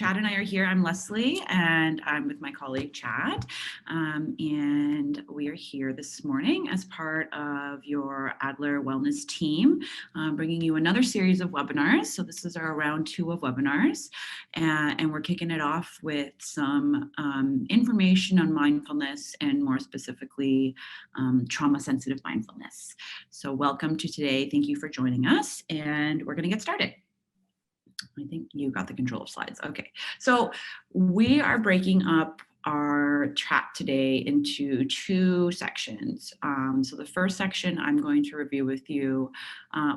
Chad and I are here. I'm Leslie, and I'm with my colleague Chad. And we are here this morning as part of your Adler Wellness team, bringing you another series of webinars. So this is our round 2 of webinars, and we're kicking it off with some information on mindfulness and more specifically, trauma-sensitive mindfulness. So welcome to today. Thank you for joining us, and we're going to get started. I think you got the control of slides. Okay, so we are breaking up our chat today into 2 sections. So the first section I'm going to review with you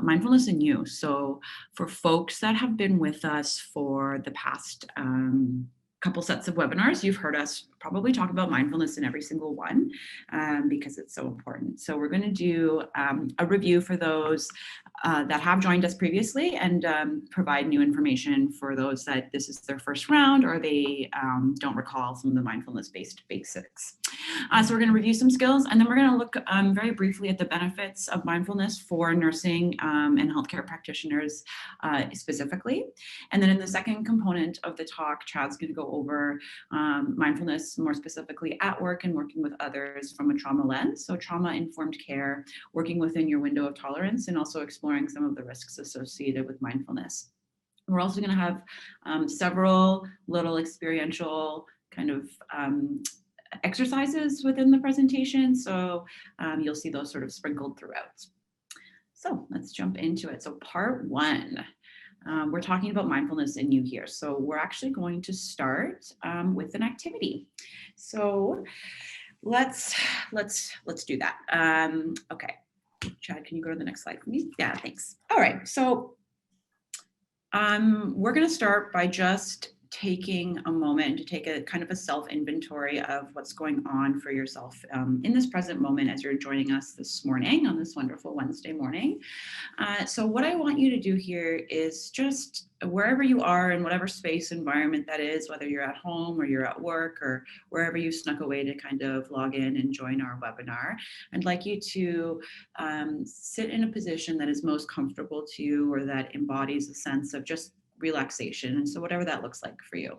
mindfulness and you. So for folks that have been with us for the past couple sets of webinars, you've heard us probably talk about mindfulness in every single one because it's so important. So we're going to do a review for those that have joined us previously and provide new information for those that this is their first round or they don't recall some of the mindfulness-based basics. So we're going to review some skills, and then we're going to look very briefly at the benefits of mindfulness for nursing and healthcare practitioners specifically. And then in the second component of the talk, Chad's going to go over mindfulness more specifically at work and working with others from a trauma lens. So trauma-informed care, working within your window of tolerance, and also exploring some of the risks associated with mindfulness. We're also going to have several little experiential kind of exercises within the presentation. So you'll see those sort of sprinkled throughout. So let's jump into it. So part 1. We're talking about mindfulness and you here. So we're actually going to start with an activity. So let's do that. Okay, Chad, can you go to the next slide, please? Yeah, thanks. All right, so we're going to start by just taking a moment to take a kind of a self-inventory of what's going on for yourself in this present moment as you're joining us this morning on this wonderful Wednesday morning. So what I want you to do here is just wherever you are in whatever space environment that is, whether you're at home or you're at work or wherever you snuck away to kind of log in and join our webinar, I'd like you to sit in a position that is most comfortable to you or that embodies a sense of just relaxation. And so whatever that looks like for you.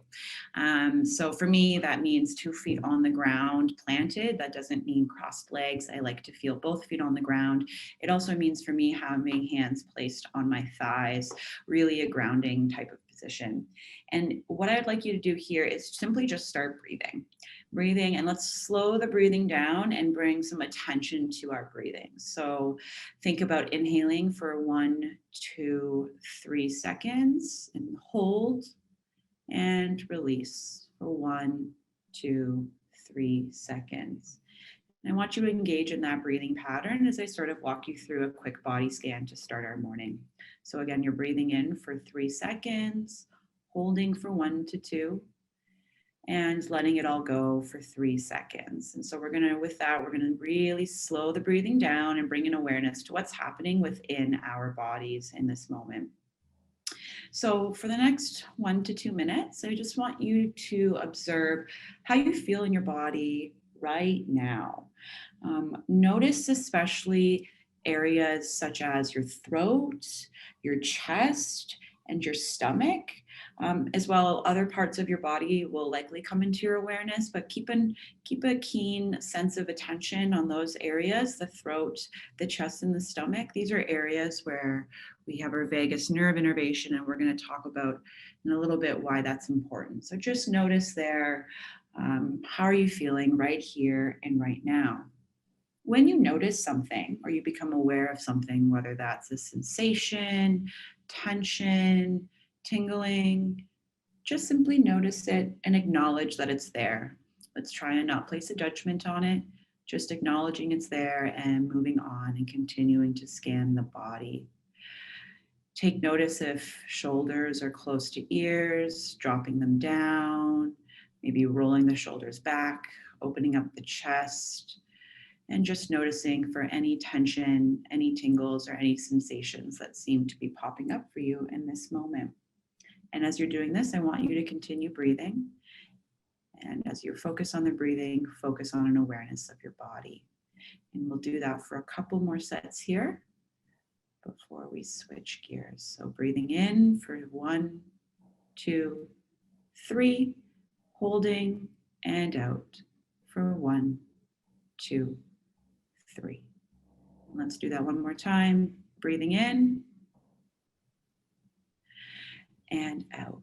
So for me, that means 2 feet on the ground planted. That doesn't mean crossed legs. I like to feel both feet on the ground. It also means for me having hands placed on my thighs, really a grounding type of position. And what I'd like you to do here is simply just start breathing. And let's slow the breathing down and bring some attention to our breathing. So think about inhaling for 1, 2, 3 seconds and hold and release for 1, 2, 3 seconds. And I want you to engage in that breathing pattern as I sort of walk you through a quick body scan to start our morning. So again, you're breathing in for 3 seconds, holding for 1 to 2, and letting it all go for 3 seconds. And so we're going to really slow the breathing down and bring in awareness to what's happening within our bodies in this moment. So for the next 1 to 2 minutes, I just want you to observe how you feel in your body right now. Notice especially areas such as your throat, your chest, and your stomach. As well, other parts of your body will likely come into your awareness, but keep a keen sense of attention on those areas, the throat, the chest, and the stomach. These are areas where we have our vagus nerve innervation, and we're going to talk about in a little bit why that's important. So just notice there, how are you feeling right here and right now? When you notice something or you become aware of something, whether that's a sensation, tension, tingling, just simply notice it and acknowledge that it's there. Let's try and not place a judgment on it, just acknowledging it's there and moving on and continuing to scan the body. Take notice if shoulders are close to ears, dropping them down, maybe rolling the shoulders back, opening up the chest, and just noticing for any tension, any tingles, or any sensations that seem to be popping up for you in this moment. And as you're doing this, I want you to continue breathing. And as you focus on the breathing, focus on an awareness of your body. And we'll do that for a couple more sets here before we switch gears. So breathing in for 1, 2, 3, holding and out for 1, 2, 3. Let's do that one more time. Breathing in and out.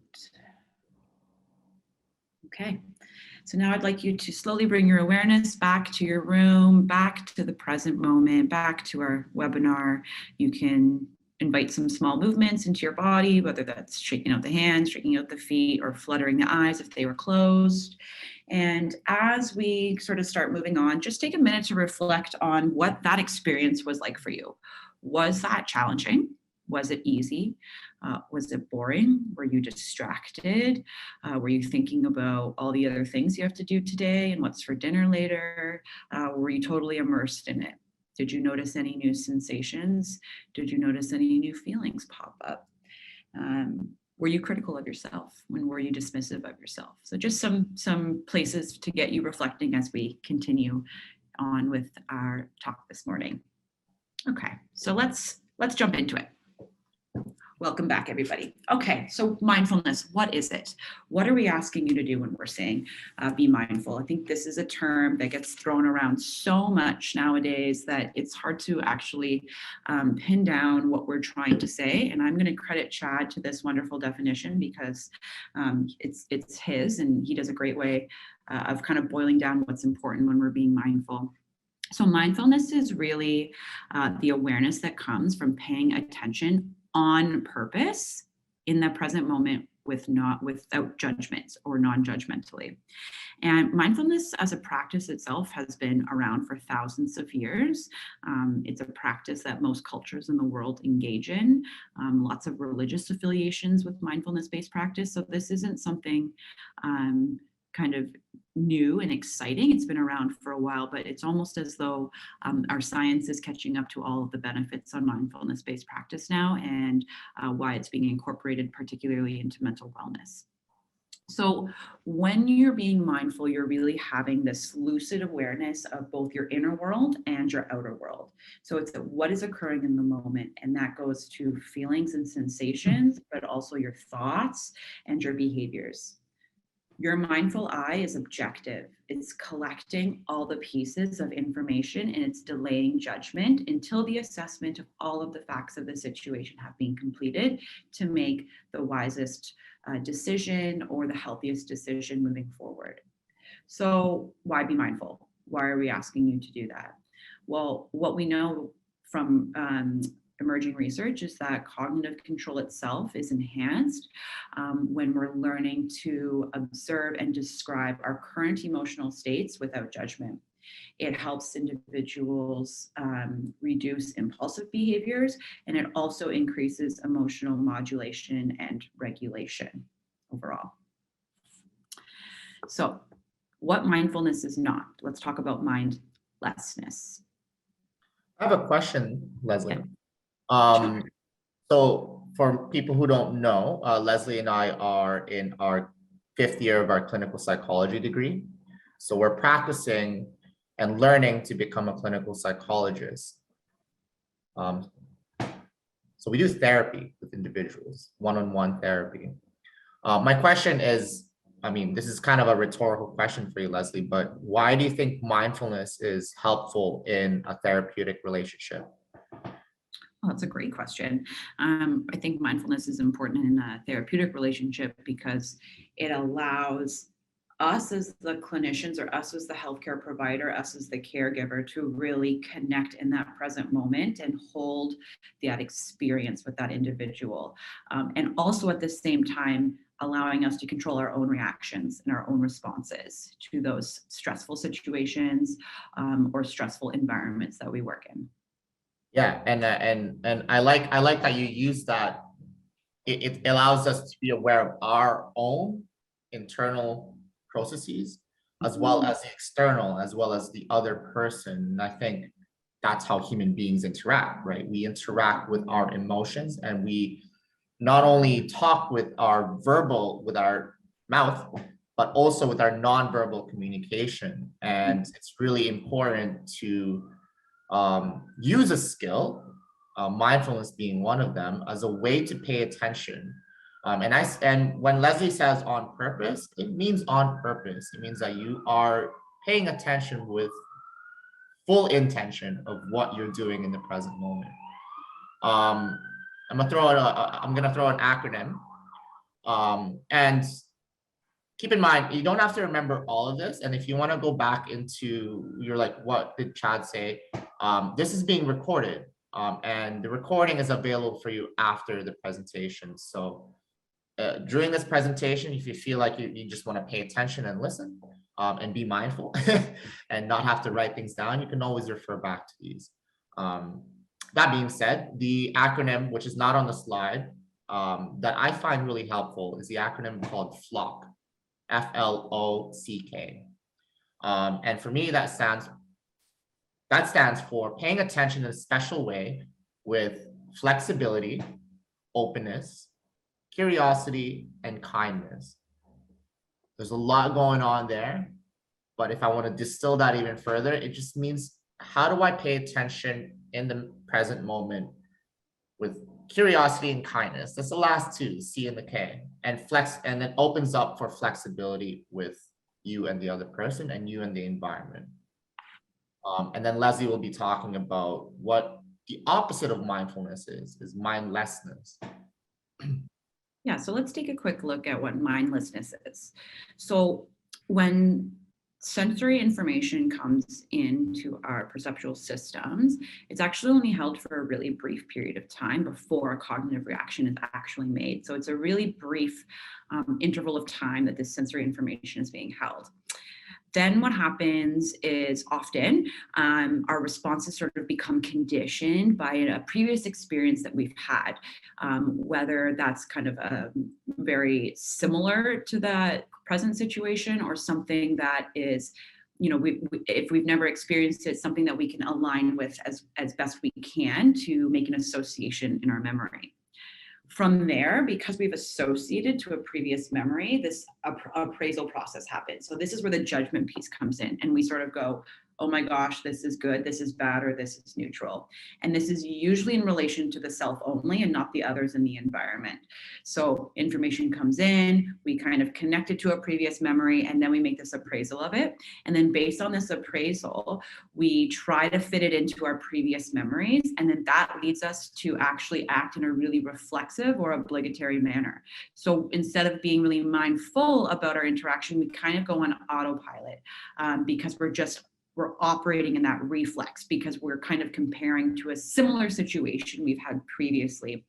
Okay. So now I'd like you to slowly bring your awareness back to your room, back to the present moment, back to our webinar. You can invite some small movements into your body, whether that's shaking out the hands, shaking out the feet, or fluttering the eyes if they were closed. And as we sort of start moving on, just take a minute to reflect on what that experience was like for you. Was that challenging? Was it easy? Was it boring? Were you distracted? Were you thinking about all the other things you have to do today and what's for dinner later? Were you totally immersed in it? Did you notice any new sensations? Did you notice any new feelings pop up? Were you critical of yourself? When were you dismissive of yourself? So just some places to get you reflecting as we continue on with our talk this morning. Okay, so let's jump into it. Welcome back, everybody. Okay, so mindfulness, what is it? What are we asking you to do when we're saying be mindful? I think this is a term that gets thrown around so much nowadays that it's hard to actually pin down what we're trying to say. And I'm going to credit Chad to this wonderful definition because it's his, and he does a great way of kind of boiling down what's important when we're being mindful. So mindfulness is really the awareness that comes from paying attention on purpose in the present moment without judgments or non-judgmentally. And mindfulness as a practice itself has been around for thousands of years. It's a practice that most cultures in the world engage in. Lots of religious affiliations with mindfulness-based practice. So this isn't something kind of new and exciting. It's been around for a while, but it's almost as though our science is catching up to all of the benefits on mindfulness-based practice now, and why it's being incorporated particularly into mental wellness. So when you're being mindful, you're really having this lucid awareness of both your inner world and your outer world. So it's what is occurring in the moment, and that goes to feelings and sensations, but also your thoughts and your behaviors. Your mindful eye is objective. It's collecting all the pieces of information, and it's delaying judgment until the assessment of all of the facts of the situation have been completed to make the wisest decision or the healthiest decision moving forward. So why be mindful? Why are we asking you to do that? Well, what we know from emerging research is that cognitive control itself is enhanced when we're learning to observe and describe our current emotional states without judgment. It helps individuals reduce impulsive behaviors, and it also increases emotional modulation and regulation overall. So what mindfulness is not? Let's talk about mindlessness. I have a question, Leslie. Sure. So for people who don't know, Leslie and I are in our 5th year of our clinical psychology degree. So we're practicing and learning to become a clinical psychologist. So we do therapy with individuals, one-on-one therapy. My question is, I mean, this is kind of a rhetorical question for you, Leslie, but why do you think mindfulness is helpful in a therapeutic relationship? Well, that's a great question. I think mindfulness is important in a therapeutic relationship because it allows us as the clinicians, or us as the healthcare provider, us as the caregiver, to really connect in that present moment and hold that experience with that individual. And also at the same time, allowing us to control our own reactions and our own responses to those stressful situations or stressful environments that we work in. Yeah, and I like that you use that. It allows us to be aware of our own internal processes, as well as the external, as well as the other person. And I think that's how human beings interact, right? We interact with our emotions, and we not only talk with our mouth, but also with our nonverbal communication. And it's really important to use a skill, mindfulness being one of them, as a way to pay attention And when Leslie says on purpose, it means on purpose. It means that you are paying attention with full intention of what you're doing in the present moment. Um, I'm gonna throw an acronym. And keep in mind, you don't have to remember all of this. And if you want to go back into, you're like, what did Chad say? This is being recorded, and the recording is available for you after the presentation. So during this presentation, if you feel like you just want to pay attention and listen, and be mindful and not have to write things down, you can always refer back to these. That being said, the acronym, which is not on the slide, that I find really helpful is the acronym called FLOCK, FLOCK. And for me, that stands for paying attention in a special way with flexibility, openness, curiosity, and kindness. There's a lot going on there, but if I want to distill that even further, it just means, how do I pay attention in the present moment with curiosity and kindness? That's the last two, the C and the K, and it opens up for flexibility with you and the other person and you and the environment. And then Leslie will be talking about what the opposite of mindfulness is mindlessness. Yeah, so let's take a quick look at what mindlessness is. So when sensory information comes into our perceptual systems, it's actually only held for a really brief period of time before a cognitive reaction is actually made. So it's a really brief interval of time that this sensory information is being held. Then what happens is often our responses sort of become conditioned by a previous experience that we've had, whether that's kind of very similar to that present situation or something that is, if we've never experienced it, something that we can align with as best we can to make an association in our memory. From there, because we've associated to a previous memory, this appraisal process happens. So this is where the judgment piece comes in, and we sort of go, oh my gosh, this is good, this is bad, or this is neutral. And this is usually in relation to the self only and not the others in the environment. So information comes in, we kind of connect it to a previous memory, and then we make this appraisal of it. And then based on this appraisal, we try to fit it into our previous memories. And then that leads us to actually act in a really reflexive or obligatory manner. So instead of being really mindful about our interaction, we kind of go on autopilot because we're operating in that reflex because we're kind of comparing to a similar situation we've had previously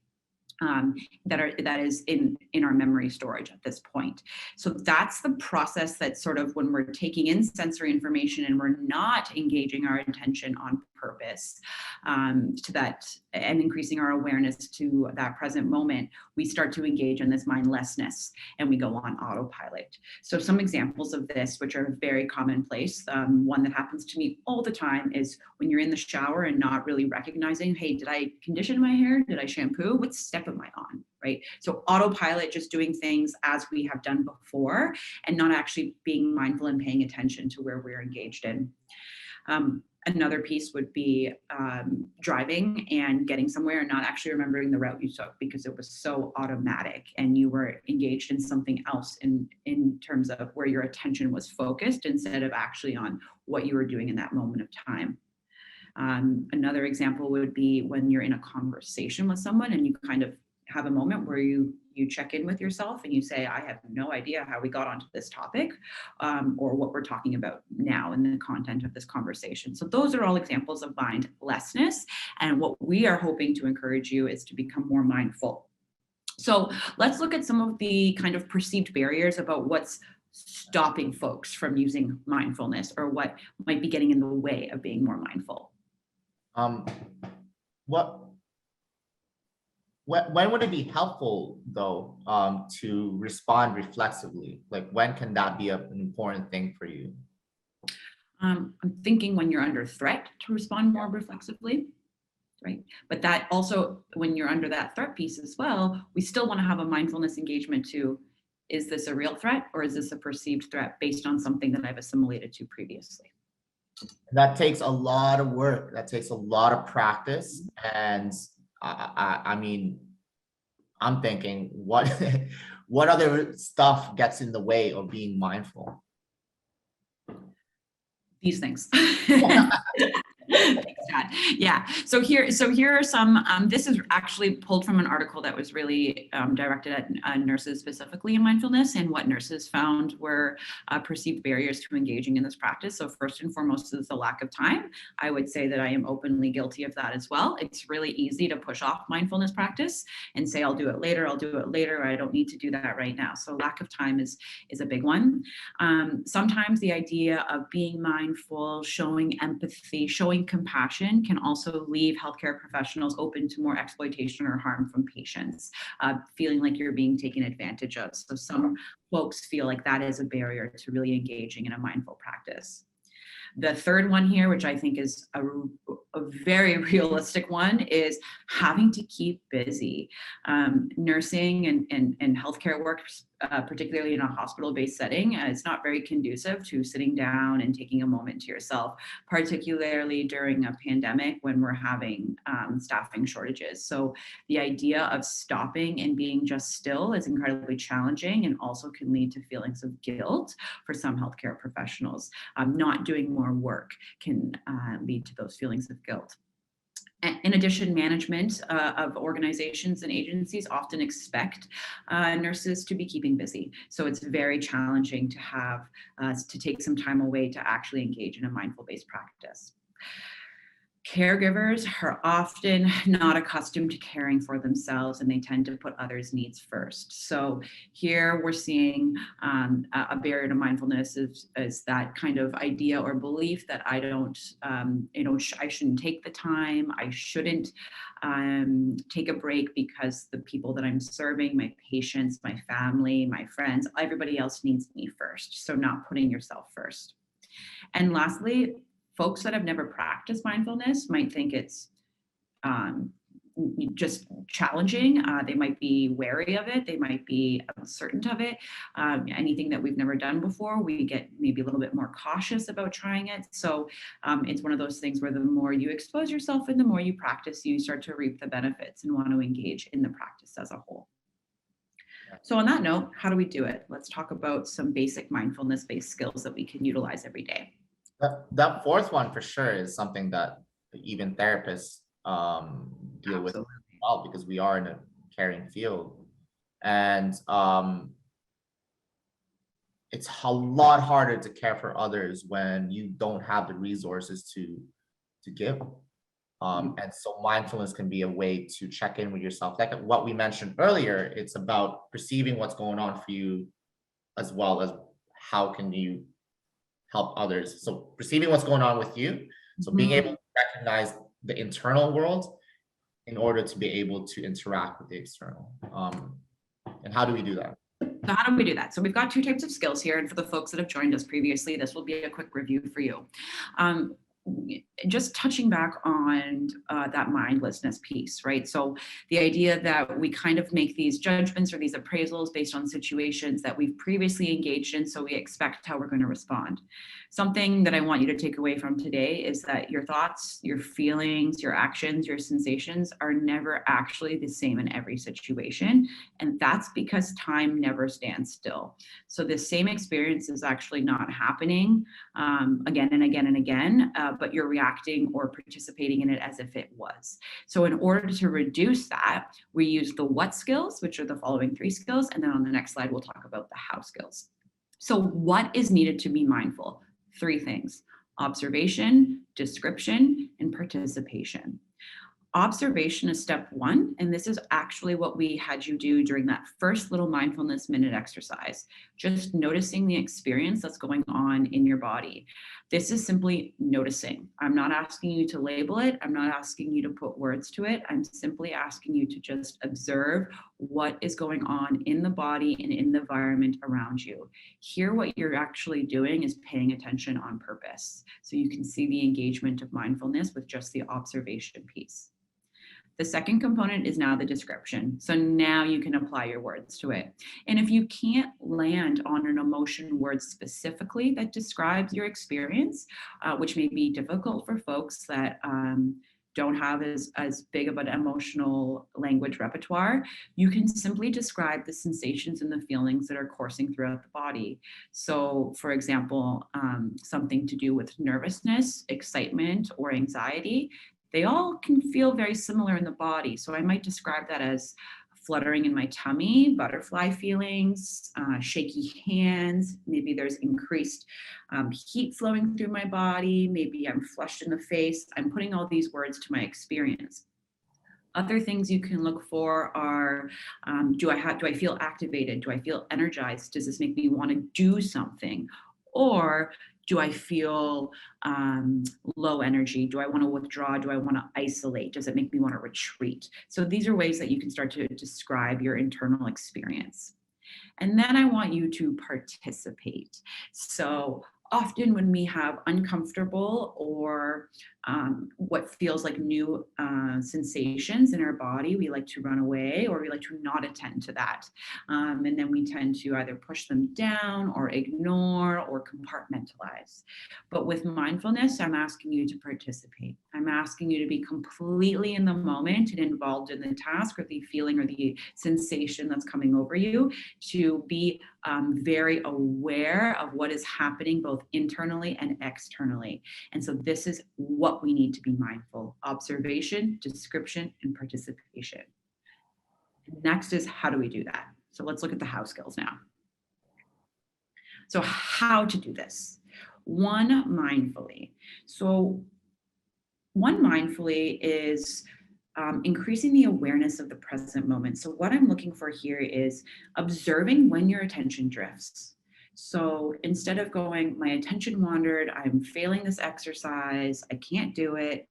that is in our memory storage at this point. So that's the process that sort of when we're taking in sensory information and we're not engaging our attention on purpose to that and increasing our awareness to that present moment, we start to engage in this mindlessness and we go on autopilot. So some examples of this, which are very commonplace, one that happens to me all the time is when you're in the shower and not really recognizing, hey, did I condition my hair? Did I shampoo? What step am I on, right? So autopilot, just doing things as we have done before and not actually being mindful and paying attention to where we're engaged in. Another piece would be driving and getting somewhere and not actually remembering the route you took because it was so automatic and you were engaged in something else in terms of where your attention was focused instead of actually on what you were doing in that moment of time. Another example would be when you're in a conversation with someone and you kind of have a moment where you check in with yourself and you say, I have no idea how we got onto this topic or what we're talking about now in the content of this conversation. So those are all examples of mindlessness. And what we are hoping to encourage you is to become more mindful. So let's look at some of the kind of perceived barriers about what's stopping folks from using mindfulness or what might be getting in the way of being more mindful. When would it be helpful though to respond reflexively? Like when can that be an important thing for you? I'm thinking when you're under threat to respond more reflexively, right? But that also, when you're under that threat piece as well, we still want to have a mindfulness engagement to, is this a real threat or is this a perceived threat based on something that I've assimilated to previously? That takes a lot of work. That takes a lot of practice. And I mean, I'm thinking, what what other stuff gets in the way of being mindful? These things. Thanks, Dad. Yeah. So here are some. This is actually pulled from an article that was really directed at nurses specifically in mindfulness, and what nurses found were perceived barriers to engaging in this practice. So first and foremost is the lack of time. I would say that I am openly guilty of that as well. It's really easy to push off mindfulness practice and say, "I'll do it later. I'll do it later. I don't need to do that right now." So lack of time is a big one. Sometimes the idea of being mindful, showing empathy, showing compassion can also leave healthcare professionals open to more exploitation or harm from patients, feeling like you're being taken advantage of. So some folks feel like that is a barrier to really engaging in a mindful practice. The third one here, which I think is a very realistic one, is having to keep busy. Nursing and healthcare work, particularly in a hospital-based setting, it's not very conducive to sitting down and taking a moment to yourself, particularly during a pandemic when we're having staffing shortages. So the idea of stopping and being just still is incredibly challenging, and also can lead to feelings of guilt for some healthcare professionals. Not doing more work can lead to those feelings of guilt. In addition, management of organizations and agencies often expect nurses to be keeping busy. So it's very challenging to have to take some time away to actually engage in a mindful-based practice. Caregivers are often not accustomed to caring for themselves, and they tend to put others' needs first. So here we're seeing a barrier to mindfulness is that kind of idea or belief that I don't, I shouldn't take the time. I shouldn't take a break because the people that I'm serving, my patients, my family, my friends, everybody else needs me first. So not putting yourself first. And lastly, folks that have never practiced mindfulness might think it's um, just challenging. They might be wary of it. They might be uncertain of it. Anything that we've never done before, we get maybe a little bit more cautious about trying it. So it's one of those things where the more you expose yourself and the more you practice, you start to reap the benefits and want to engage in the practice as a whole. So on that note, how do we do it? Let's talk about some basic mindfulness-based skills that we can utilize every day. That fourth one for sure is something that even therapists deal with as well, because we are in a caring field. And it's a lot harder to care for others when you don't have the resources to give. And so mindfulness can be a way to check in with yourself. Like what we mentioned earlier, it's about perceiving what's going on for you, as well as how can you help others. So perceiving what's going on with you. So being able to recognize the internal world in order to be able to interact with the external. And how do we do that? So how do we do that? So we've got two types of skills here. And for the folks that have joined us previously, this will be a quick review for you. Just touching back on that mindlessness piece, right? So the idea that we kind of make these judgments or these appraisals based on situations that we've previously engaged in, so we expect how we're going to respond. Something that I want you to take away from today is that your thoughts, your feelings, your actions, your sensations are never actually the same in every situation. And that's because time never stands still. So the same experience is actually not happening again and again and again, but you're reacting or participating in it as if it was. So in order to reduce that, we use the what skills, which are the following three skills. And then on the next slide, we'll talk about the how skills. So what is needed to be mindful? Three things: observation, description, and participation. Observation is step one, and this is actually what we had you do during that first little mindfulness minute exercise, just noticing the experience that's going on in your body. This is simply noticing. I'm not asking you to label it. I'm not asking you to put words to it. I'm simply asking you to just observe what is going on in the body and in the environment around you. Here, what you're actually doing is paying attention on purpose. So you can see the engagement of mindfulness with just the observation piece. The second component is now the description. So now you can apply your words to it. And if you can't land on an emotion word specifically that describes your experience, which may be difficult for folks that don't have as big of an emotional language repertoire, you can simply describe the sensations and the feelings that are coursing throughout the body. So, for example, something to do with nervousness, excitement, or anxiety, they all can feel very similar in the body. So I might describe that as fluttering in my tummy, butterfly feelings, shaky hands. Maybe there's increased heat flowing through my body. Maybe I'm flushed in the face. I'm putting all these words to my experience. Other things you can look for are, do I feel activated? Do I feel energized? Does this make me want to do something? Or do I feel low energy? Do I want to withdraw? Do I want to isolate? Does it make me want to retreat? So these are ways that you can start to describe your internal experience. And then I want you to participate. So often when we have uncomfortable or what feels like new sensations in our body, we like to run away or we like to not attend to that. And then we tend to either push them down or ignore or compartmentalize. But with mindfulness, I'm asking you to participate. I'm asking you to be completely in the moment and involved in the task or the feeling or the sensation that's coming over you, to be very aware of what is happening both internally and externally. And so this is what we need to be mindful: observation, description, and participation. Next is, how do we do that? So let's look at the how skills now. So how to do this? One, mindfully. So one, mindfully is increasing the awareness of the present moment. So what I'm looking for here is observing when your attention drifts. So instead of going, my attention wandered, I'm failing this exercise, I can't do it,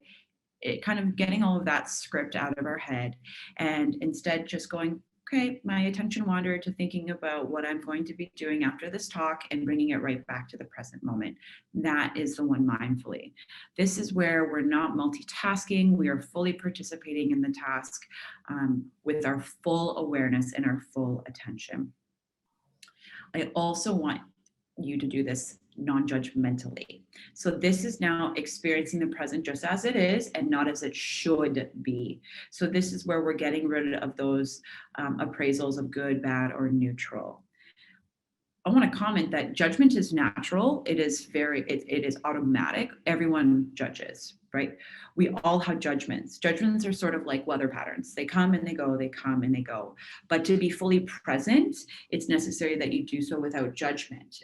kind of getting all of that script out of our head, and instead just going, okay, my attention wandered to thinking about what I'm going to be doing after this talk and bringing it right back to the present moment. That is the one, mindfully. This is where we're not multitasking. We are fully participating in the task with our full awareness and our full attention. I also want you to do this non-judgmentally. So this is now experiencing the present just as it is and not as it should be. So this is where we're getting rid of those appraisals of good, bad, or neutral. I want to comment that judgment is natural. It is it is automatic. Everyone judges, right? We all have judgments. Judgments are sort of like weather patterns. They come and they go, they come and they go. But to be fully present, it's necessary that you do so without judgment.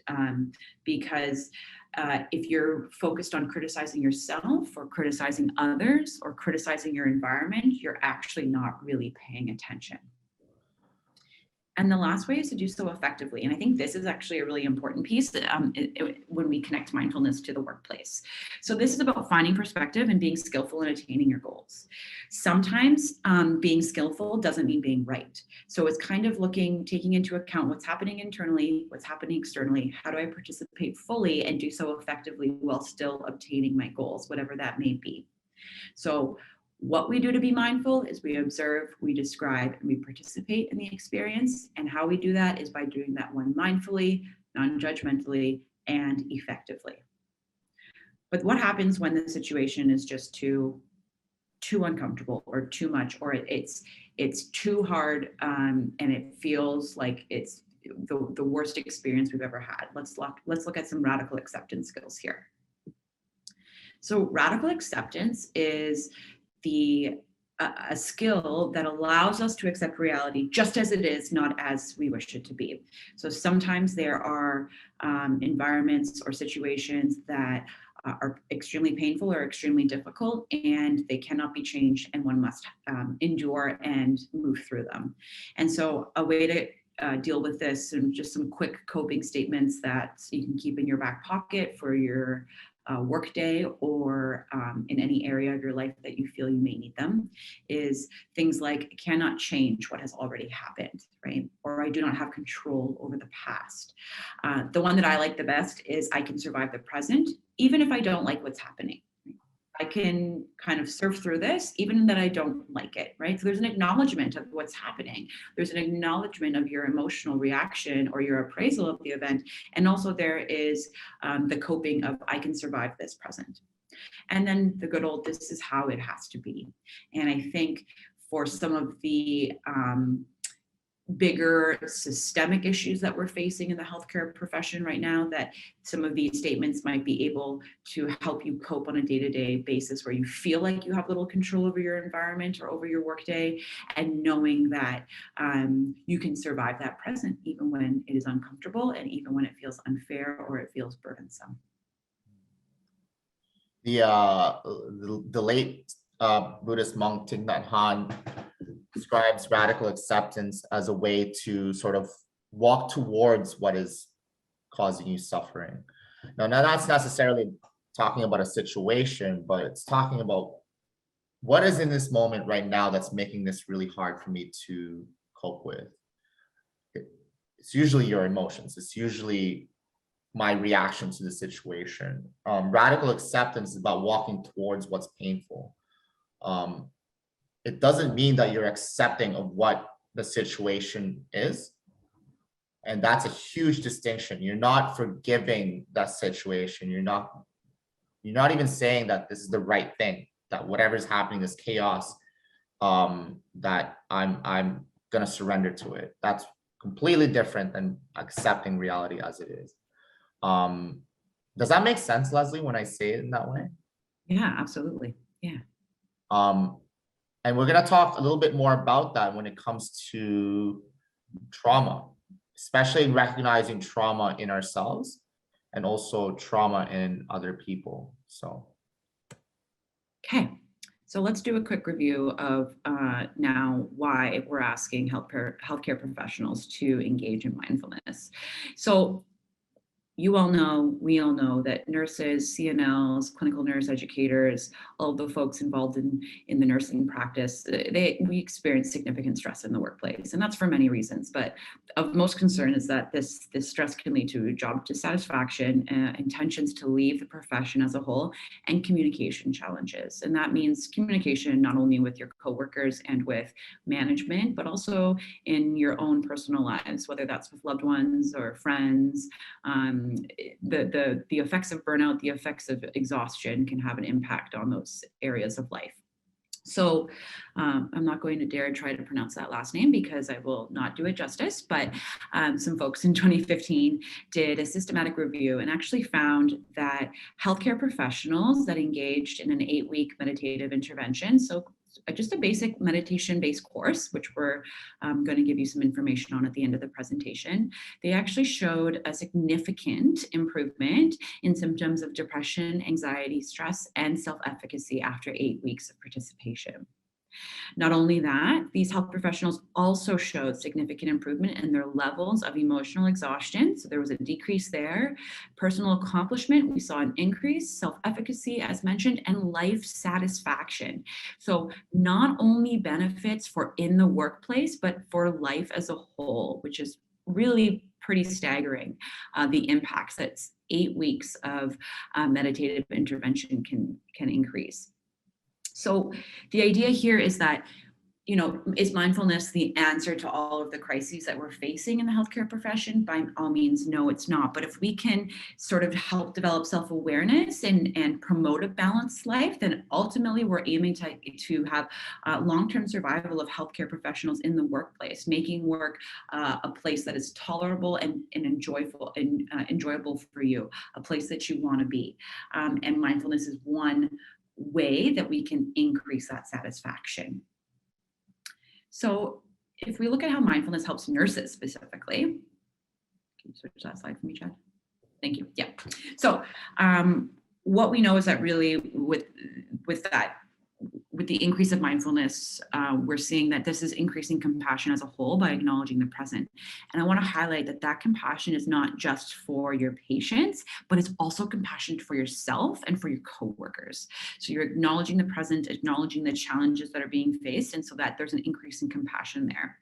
Because if you're focused on criticizing yourself or criticizing others or criticizing your environment, you're actually not really paying attention. And the last way is to do so effectively. And I think this is actually a really important piece when we connect mindfulness to the workplace. So this is about finding perspective and being skillful in attaining your goals. Sometimes being skillful doesn't mean being right. So it's kind of taking into account what's happening internally, what's happening externally, how do I participate fully and do so effectively while still obtaining my goals, whatever that may be. So what we do to be mindful is we observe, we describe, and we participate in the experience. And how we do that is by doing that one mindfully, non-judgmentally, and effectively. But what happens when the situation is just too uncomfortable or too much, or it's too hard and it feels like it's the worst experience we've ever had? Let's look at some radical acceptance skills here. So radical acceptance is a skill that allows us to accept reality just as it is, not as we wish it to be. So sometimes there are environments or situations that are extremely painful or extremely difficult, and they cannot be changed, and one must endure and move through them. And so a way to deal with this, and just some quick coping statements that you can keep in your back pocket for your workday or in any area of your life that you feel you may need them, is things like, cannot change what has already happened, right? Or I do not have control over the past. The one that I like the best is, I can survive the present, even if I don't like what's happening. I can kind of surf through this, even that I don't like it, right? So there's an acknowledgement of what's happening. There's an acknowledgement of your emotional reaction or your appraisal of the event. And also there is the coping of, I can survive this present. and then the good old, this is how it has to be. And I think for some of the bigger systemic issues that we're facing in the healthcare profession right now, that some of these statements might be able to help you cope on a day-to-day basis where you feel like you have little control over your environment or over your workday, and knowing that you can survive that present even when it is uncomfortable and even when it feels unfair or it feels burdensome. The late Buddhist monk Thich Nhat Hanh describes radical acceptance as a way to sort of walk towards what is causing you suffering. Now that's necessarily talking about a situation, but it's talking about what is in this moment right now that's making this really hard for me to cope with. It's usually your emotions. It's usually my reaction to the situation. Radical acceptance is about walking towards what's painful. It doesn't mean that you're accepting of what the situation is. And that's a huge distinction. You're not forgiving that situation. You're not even saying that this is the right thing, that whatever's happening is chaos, that I'm gonna surrender to it. That's completely different than accepting reality as it is. Does that make sense, Leslie, when I say it in that way? Yeah, absolutely. Yeah. And we're going to talk a little bit more about that when it comes to trauma, especially recognizing trauma in ourselves and also trauma in other people. So, okay. So let's do a quick review of now why we're asking healthcare professionals to engage in mindfulness. So you all know, we all know that nurses, CNLs, clinical nurse educators, all the folks involved in the nursing practice, we experience significant stress in the workplace. And that's for many reasons. But of most concern is that this stress can lead to job dissatisfaction, intentions to leave the profession as a whole, and communication challenges. And that means communication not only with your coworkers and with management, but also in your own personal lives, whether that's with loved ones or friends. The effects of burnout, the effects of exhaustion can have an impact on those areas of life. So I'm not going to dare try to pronounce that last name because I will not do it justice, but some folks in 2015 did a systematic review and actually found that healthcare professionals that engaged in an 8-week meditative intervention, so just a basic meditation-based course, which we're going to give you some information on at the end of the presentation, they actually showed a significant improvement in symptoms of depression, anxiety, stress, and self-efficacy after 8 weeks of participation. Not only that, these health professionals also showed significant improvement in their levels of emotional exhaustion. So there was a decrease there. Personal accomplishment, we saw an increase, self-efficacy, as mentioned, and life satisfaction. So not only benefits for in the workplace, but for life as a whole, which is really pretty staggering, the impacts that 8 weeks of meditative intervention can increase. So the idea here is that, is mindfulness the answer to all of the crises that we're facing in the healthcare profession? By all means, no, it's not. But if we can sort of help develop self-awareness and promote a balanced life, then ultimately we're aiming to have long-term survival of healthcare professionals in the workplace, making work a place that is tolerable and enjoyable for you, a place that you want to be. And mindfulness is one way that we can increase that satisfaction. So if we look at how mindfulness helps nurses specifically, can you switch that slide for me, Chad? Thank you. Yeah. So what we know is that really with the increase of mindfulness, we're seeing that this is increasing compassion as a whole by acknowledging the present. And I want to highlight that compassion is not just for your patients, but it's also compassion for yourself and for your coworkers. So you're acknowledging the present, acknowledging the challenges that are being faced, and so that there's an increase in compassion there.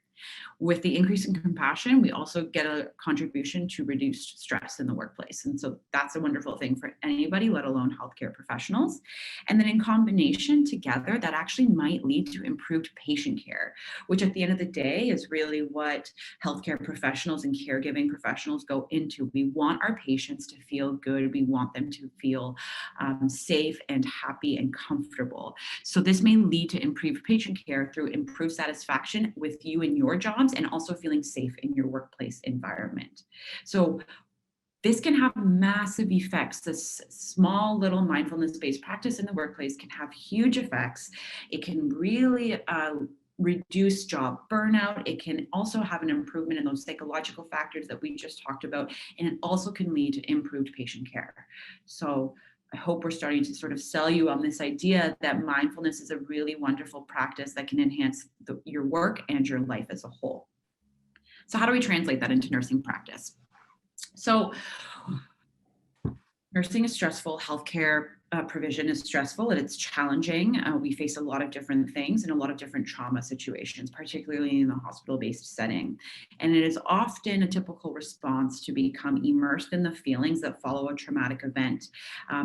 With the increase in compassion, we also get a contribution to reduced stress in the workplace. And so that's a wonderful thing for anybody, let alone healthcare professionals. And then in combination together, that actually might lead to improved patient care, which at the end of the day is really what healthcare professionals and caregiving professionals go into. We want our patients to feel good. We want them to feel safe and happy and comfortable. So this may lead to improved patient care through improved satisfaction with you and your jobs, and also feeling safe in your workplace environment. So this can have massive effects. This small little mindfulness-based practice in the workplace can have huge effects. It can really reduce job burnout. It can also have an improvement in those psychological factors that we just talked about, and it also can lead to improved patient care. So I hope we're starting to sort of sell you on this idea that mindfulness is a really wonderful practice that can enhance your work and your life as a whole. So how do we translate that into nursing practice? So nursing is stressful, healthcare provision is stressful, and it's challenging. We face a lot of different things and a lot of different trauma situations, particularly in the hospital-based setting. And it is often a typical response to become immersed in the feelings that follow a traumatic event,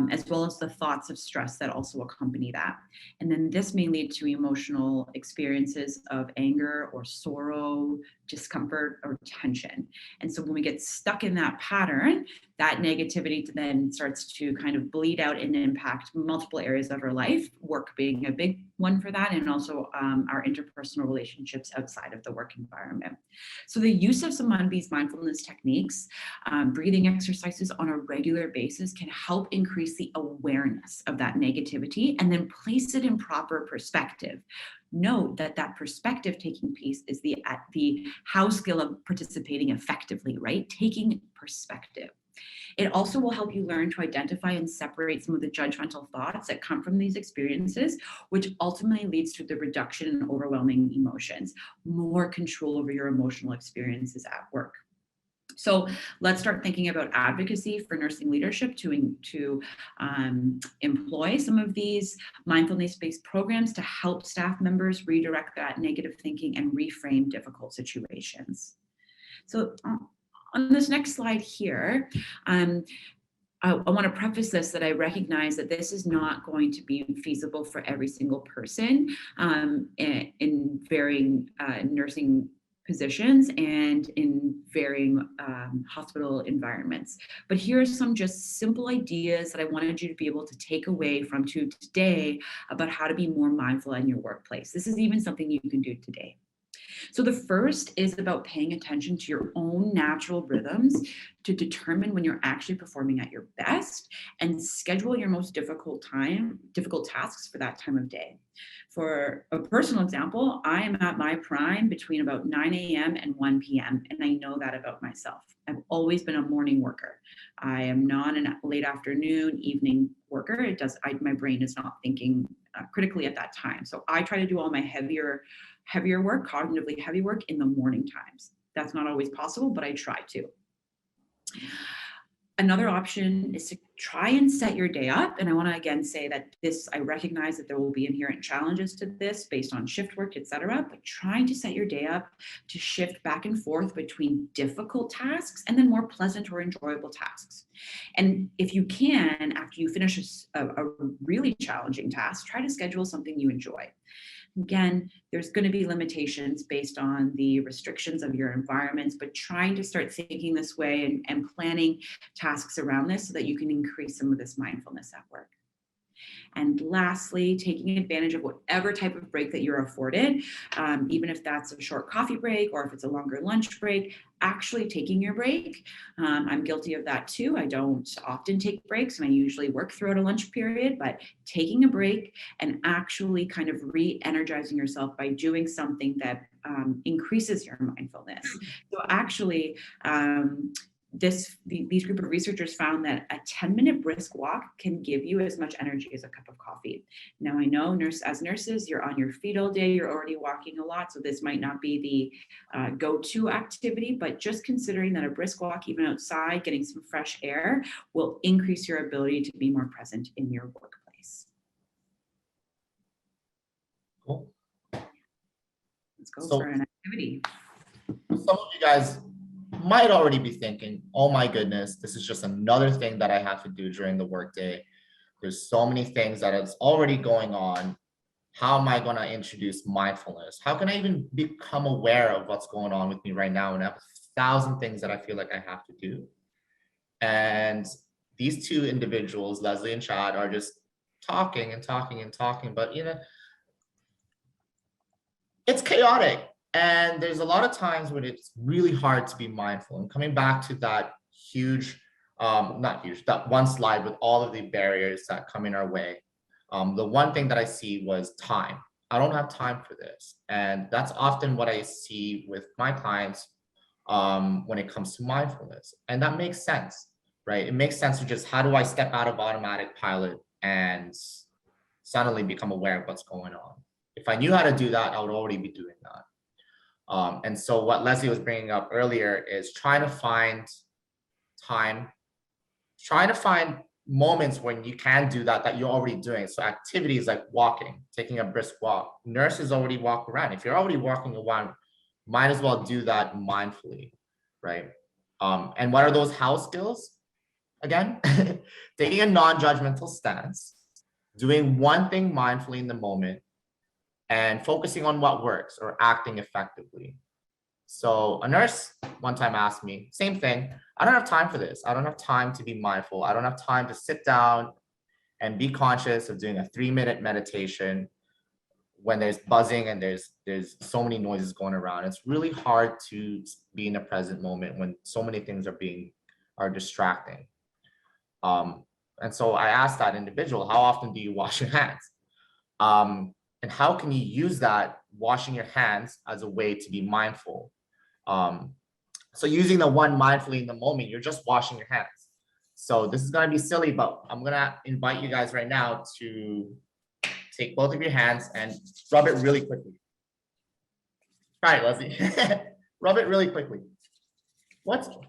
as well as the thoughts of stress that also accompany that. And then this may lead to emotional experiences of anger or sorrow, discomfort, or tension. And so when we get stuck in that pattern, that negativity then starts to kind of bleed out and impact multiple areas of our life, work being a big one for that, and also our interpersonal relationships outside of the work environment. So the use of some of these mindfulness techniques, breathing exercises on a regular basis, can help increase the awareness of that negativity and then place it in proper perspective. Note that that perspective taking piece is the how skill of participating effectively, right? Taking perspective. It also will help you learn to identify and separate some of the judgmental thoughts that come from these experiences, which ultimately leads to the reduction in overwhelming emotions, more control over your emotional experiences at work. So let's start thinking about advocacy for nursing leadership to employ some of these mindfulness-based programs to help staff members redirect that negative thinking and reframe difficult situations. So on this next slide here, I want to preface this that I recognize that this is not going to be feasible for every single person in varying nursing positions and in varying hospital environments. But here are some just simple ideas that I wanted you to be able to take away from today about how to be more mindful in your workplace. This is even something you can do today. So the first is about paying attention to your own natural rhythms to determine when you're actually performing at your best and schedule your most difficult tasks for that time of day. For a personal example, I am at my prime between about 9 a.m. and 1 p.m. and I know that about myself. I've always been a morning worker. I am not a late afternoon, evening worker. My brain is not thinking critically at that time. So I try to do all my heavier work, cognitively heavy work in the morning times. That's not always possible, but I try to. Another option is to try and set your day up. And I want to again say that I recognize that there will be inherent challenges to this based on shift work, et cetera, but trying to set your day up to shift back and forth between difficult tasks and then more pleasant or enjoyable tasks. And if you can, after you finish a really challenging task, try to schedule something you enjoy. Again, there's going to be limitations based on the restrictions of your environments, but trying to start thinking this way and planning tasks around this so that you can increase some of this mindfulness at work. And lastly, taking advantage of whatever type of break that you're afforded, even if that's a short coffee break or if it's a longer lunch break, actually taking your break. I'm guilty of that too. I don't often take breaks and I usually work throughout a lunch period, but taking a break and actually kind of re-energizing yourself by doing something that increases your mindfulness. So actually, these group of researchers found that a 10-minute brisk walk can give you as much energy as a cup of coffee. Now I know as nurses, you're on your feet all day, you're already walking a lot, so this might not be the go-to activity, but just considering that a brisk walk, even outside, getting some fresh air, will increase your ability to be more present in your workplace. Cool. Let's go for an activity. Some of you guys might already be thinking, oh my goodness, this is just another thing that I have to do during the workday. There's so many things that is already going on. How am I going to introduce mindfulness? How can I even become aware of what's going on with me right now? And I have 1,000 things that I feel like I have to do. And these two individuals, Leslie and Chad, are just talking and talking and talking, but it's chaotic. And there's a lot of times when it's really hard to be mindful. And coming back to that huge, not huge, that one slide with all of the barriers that come in our way. The one thing that I see was time. I don't have time for this. And that's often what I see with my clients when it comes to mindfulness. And that makes sense, right? It makes sense to just, how do I step out of automatic pilot and suddenly become aware of what's going on? If I knew how to do that, I would already be doing that. And so what Leslie was bringing up earlier is trying to find time, trying to find moments when you can do that, that you're already doing. So activities like walking, taking a brisk walk. Nurses already walk around. If you're already walking around, might as well do that mindfully, right? And what are those house skills? Again, taking a non-judgmental stance, doing one thing mindfully in the moment, and focusing on what works or acting effectively. So a nurse one time asked me, same thing, I don't have time for this. I don't have time to be mindful. I don't have time to sit down and be conscious of doing a 3-minute meditation when there's buzzing and there's so many noises going around. It's really hard to be in the present moment when so many things are distracting. And so I asked that individual, how often do you wash your hands? And how can you use that washing your hands as a way to be mindful? So using the one mindfully in the moment, you're just washing your hands. So this is going to be silly, but I'm going to invite you guys right now to take both of your hands and rub it really quickly. Try it, Leslie. Rub it really quickly.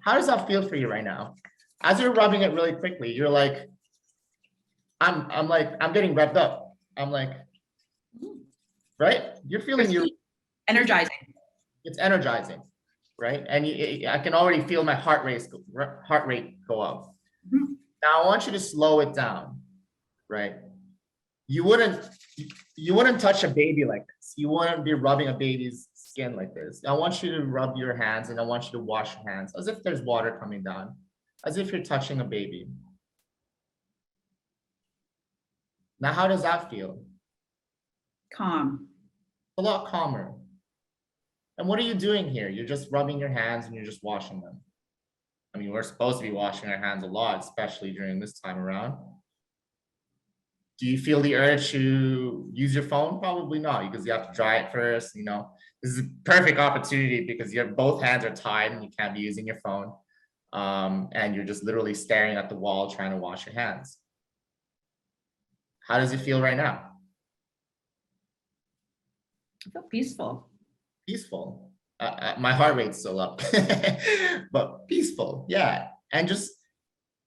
How does that feel for you right now? As you're rubbing it really quickly, you're like, I'm getting revved up. I'm like, right? You're feeling energizing. It's energizing, right? And I can already feel my heart rate go up. Mm-hmm. Now I want you to slow it down, right? You wouldn't touch a baby like this. You wouldn't be rubbing a baby's skin like this. I want you to rub your hands and I want you to wash your hands as if there's water coming down, as if you're touching a baby. Now, how does that feel? Calm. A lot calmer. And what are you doing here? You're just rubbing your hands and you're just washing them. I mean, we're supposed to be washing our hands a lot, especially during this time around. Do you feel the urge to use your phone? Probably not, because you have to dry it first. This is a perfect opportunity because both hands are tied and you can't be using your phone. And you're just literally staring at the wall trying to wash your hands. How does it feel right now? I feel peaceful. Peaceful. My heart rate's still up, but peaceful. Yeah. And just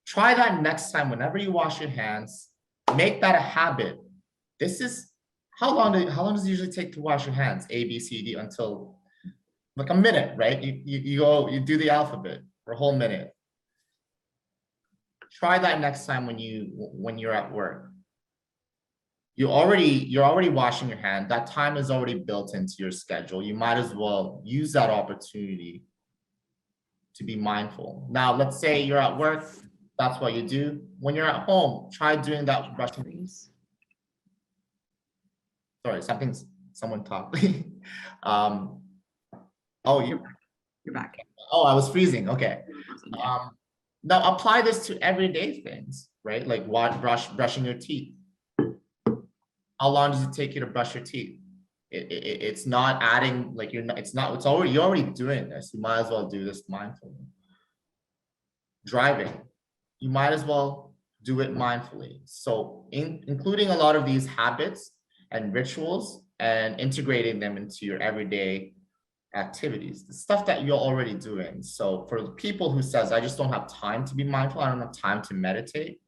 try that next time. Whenever you wash your hands, make that a habit. This is how long does it usually take to wash your hands? A, B, C, D, until like a minute, right? You do the alphabet for a whole minute. Try that next time when you're at work. You're already washing your hand. That time is already built into your schedule. You might as well use that opportunity to be mindful. Now, let's say you're at work. That's what you do. When you're at home, try doing that brushing. Sorry, someone talked. Oh, you're back. Oh, I was freezing. Okay. Now apply this to everyday things, right? Like brushing your teeth. How long does it take you to brush your teeth? It's not adding, like you're already doing this. You might as well do this mindfully. Driving, you might as well do it mindfully. So including a lot of these habits and rituals and integrating them into your everyday activities, the stuff that you're already doing. So for the people who says, I just don't have time to be mindful, I don't have time to meditate,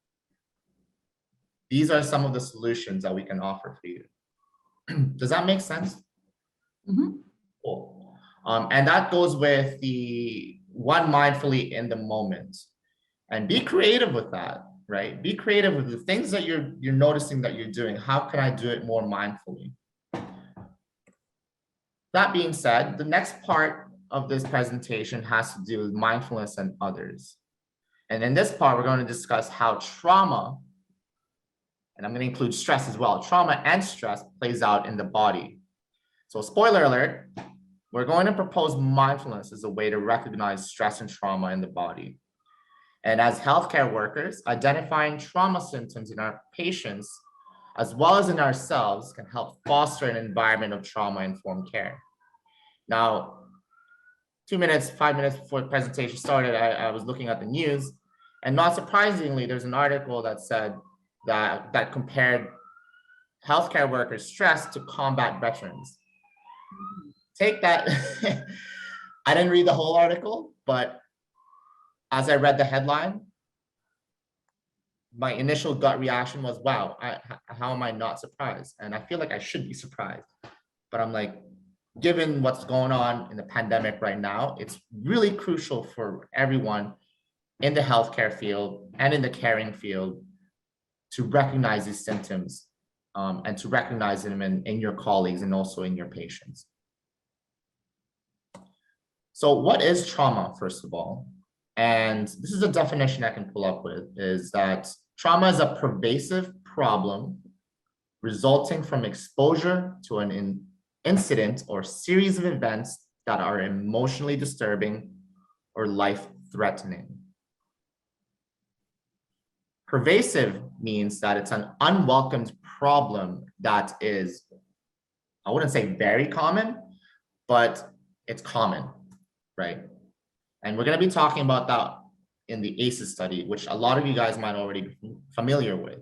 these are some of the solutions that we can offer for you. Does that make sense? Mm-hmm. Cool. And that goes with the one mindfully in the moment. And be creative with that, right? Be creative with the things that you're noticing that you're doing. How can I do it more mindfully? That being said, the next part of this presentation has to do with mindfulness and others. And in this part, we're going to discuss how trauma, and I'm going to include stress as well, trauma and stress plays out in the body. So spoiler alert, we're going to propose mindfulness as a way to recognize stress and trauma in the body. And as healthcare workers, identifying trauma symptoms in our patients, as well as in ourselves, can help foster an environment of trauma-informed care. Now, 5 minutes before the presentation started, I was looking at the news, and not surprisingly, there's an article that said that compared healthcare workers' stress to combat veterans. Take that. I didn't read the whole article, but as I read the headline, my initial gut reaction was, wow, how am I not surprised? And I feel like I should be surprised. But I'm like, given what's going on in the pandemic right now, it's really crucial for everyone in the healthcare field and in the caring field to recognize these symptoms and to recognize them in your colleagues and also in your patients. So what is trauma, first of all? And this is a definition I can pull up with, is that trauma is a pervasive problem resulting from exposure to an incident or series of events that are emotionally disturbing or life-threatening. Pervasive means that it's an unwelcomed problem that is, I wouldn't say very common, but it's common, right? And we're going to be talking about that in the ACEs study, which a lot of you guys might already be familiar with.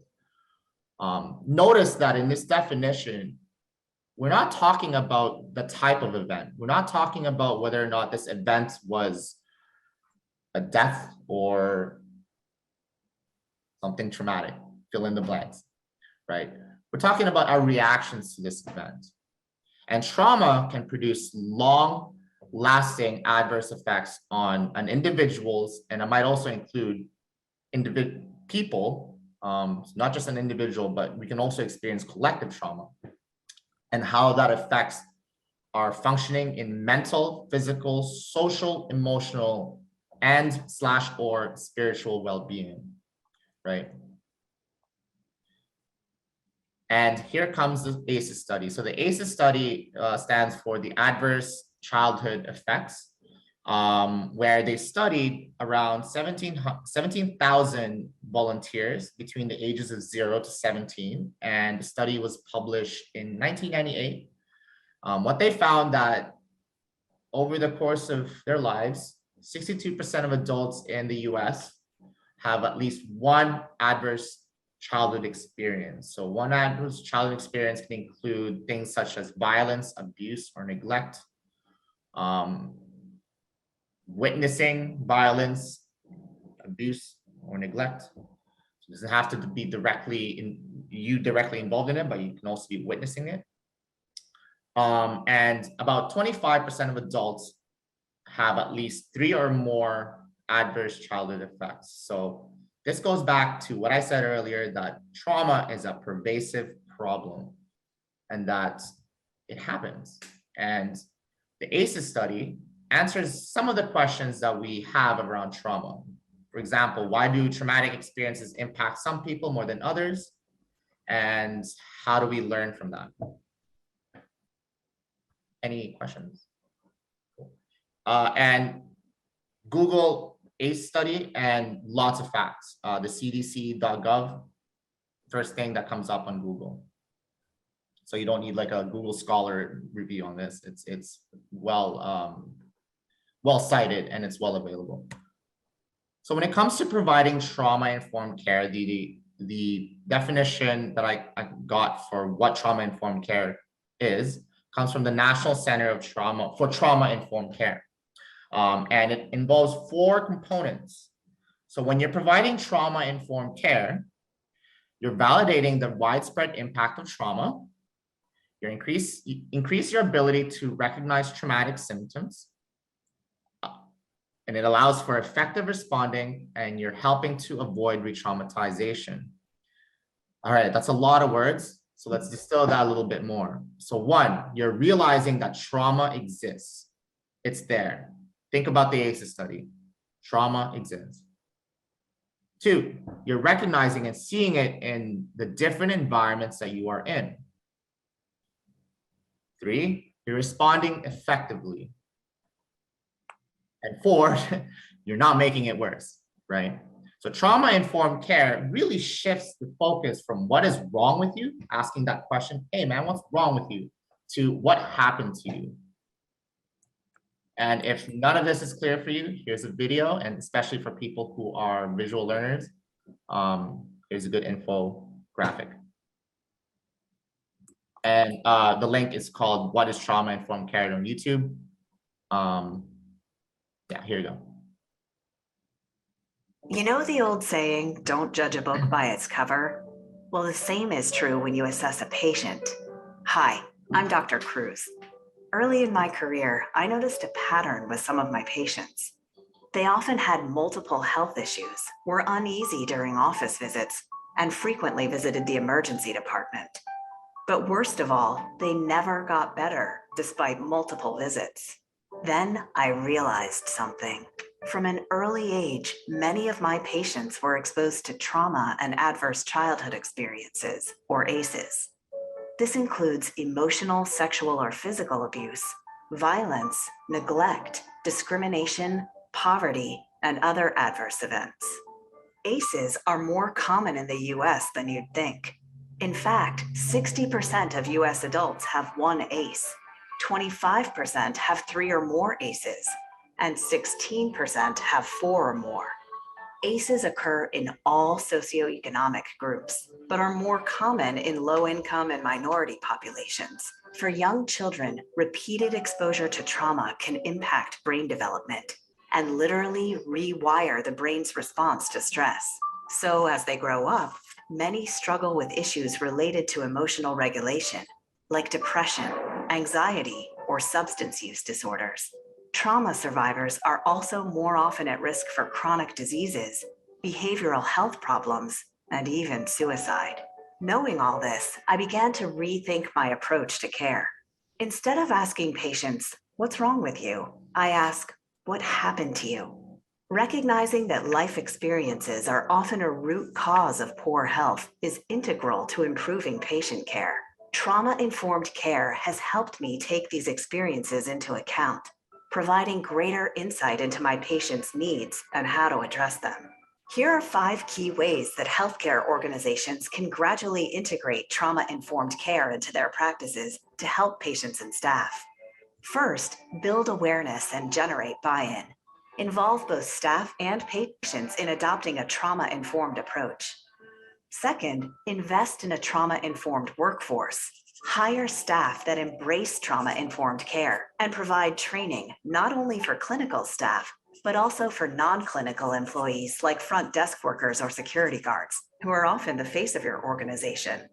Notice that in this definition, we're not talking about the type of event. We're not talking about whether or not this event was a death or something traumatic, fill in the blanks, right? We're talking about our reactions to this event. And trauma can produce long-lasting adverse effects on an individual's, and it might also include people, not just an individual, but we can also experience collective trauma, and how that affects our functioning in mental, physical, social, emotional, and / or spiritual well-being, right? And here comes the ACEs study. So the ACEs study stands for the Adverse Childhood Effects, where they studied around 17,000 volunteers between the ages of 0 to 17. And the study was published in 1998. What they found that over the course of their lives, 62% of adults in the US have at least one adverse childhood experience. So one adverse childhood experience can include things such as violence, abuse, or neglect, witnessing violence, abuse, or neglect. So it doesn't have to be directly involved in it, but you can also be witnessing it. And about 25% of adults have at least 3 or more adverse childhood effects. So this goes back to what I said earlier, that trauma is a pervasive problem and that it happens. And the ACEs study answers some of the questions that we have around trauma. For example, why do traumatic experiences impact some people more than others? And how do we learn from that? Any questions? And Google ACE study and lots of facts. The cdc.gov, first thing that comes up on Google. So you don't need like a Google Scholar review on this. It's well cited and it's well available. So when it comes to providing trauma-informed care, the definition that I got for what trauma-informed care is comes from the National Center of Trauma-Informed Care. And it involves 4 components. So when you're providing trauma-informed care, you're validating the widespread impact of trauma. You increase your ability to recognize traumatic symptoms, and it allows for effective responding, and you're helping to avoid re-traumatization. All right, that's a lot of words. So let's distill that a little bit more. So one, you're realizing that trauma exists. It's there. Think about the ACEs study. Trauma exists. Two, you're recognizing and seeing it in the different environments that you are in. Three, you're responding effectively. And four, you're not making it worse, right? So trauma-informed care really shifts the focus from what is wrong with you, asking that question, hey man, what's wrong with you, to what happened to you. And if none of this is clear for you, here's a video, and especially for people who are visual learners, here's a good infographic. And the link is called What is Trauma-Informed Care on YouTube. Yeah, here you go. You know the old saying, don't judge a book by its cover? Well, the same is true when you assess a patient. Hi, I'm Dr. Cruz. Early in my career, I noticed a pattern with some of my patients. They often had multiple health issues, were uneasy during office visits, and frequently visited the emergency department. But worst of all, they never got better despite multiple visits. Then I realized something. From an early age, many of my patients were exposed to trauma and adverse childhood experiences, or ACEs. This includes emotional, sexual, or physical abuse, violence, neglect, discrimination, poverty, and other adverse events. ACEs are more common in the US than you'd think. In fact, 60% of US adults have one ACE, 25% have 3 or more ACEs, and 16% have 4 or more. ACEs occur in all socioeconomic groups, but are more common in low-income and minority populations. For young children, repeated exposure to trauma can impact brain development and literally rewire the brain's response to stress. So as they grow up, many struggle with issues related to emotional regulation, like depression, anxiety, or substance use disorders. Trauma survivors are also more often at risk for chronic diseases, behavioral health problems, and even suicide. Knowing all this, I began to rethink my approach to care. Instead of asking patients, "What's wrong with you?" I ask, "What happened to you?" Recognizing that life experiences are often a root cause of poor health is integral to improving patient care. Trauma-informed care has helped me take these experiences into account, providing greater insight into my patients' needs and how to address them. Here are 5 key ways that healthcare organizations can gradually integrate trauma-informed care into their practices to help patients and staff. First, build awareness and generate buy-in. Involve both staff and patients in adopting a trauma-informed approach. Second, invest in a trauma-informed workforce. Hire staff that embrace trauma-informed care and provide training not only for clinical staff, but also for non-clinical employees like front desk workers or security guards, who are often the face of your organization.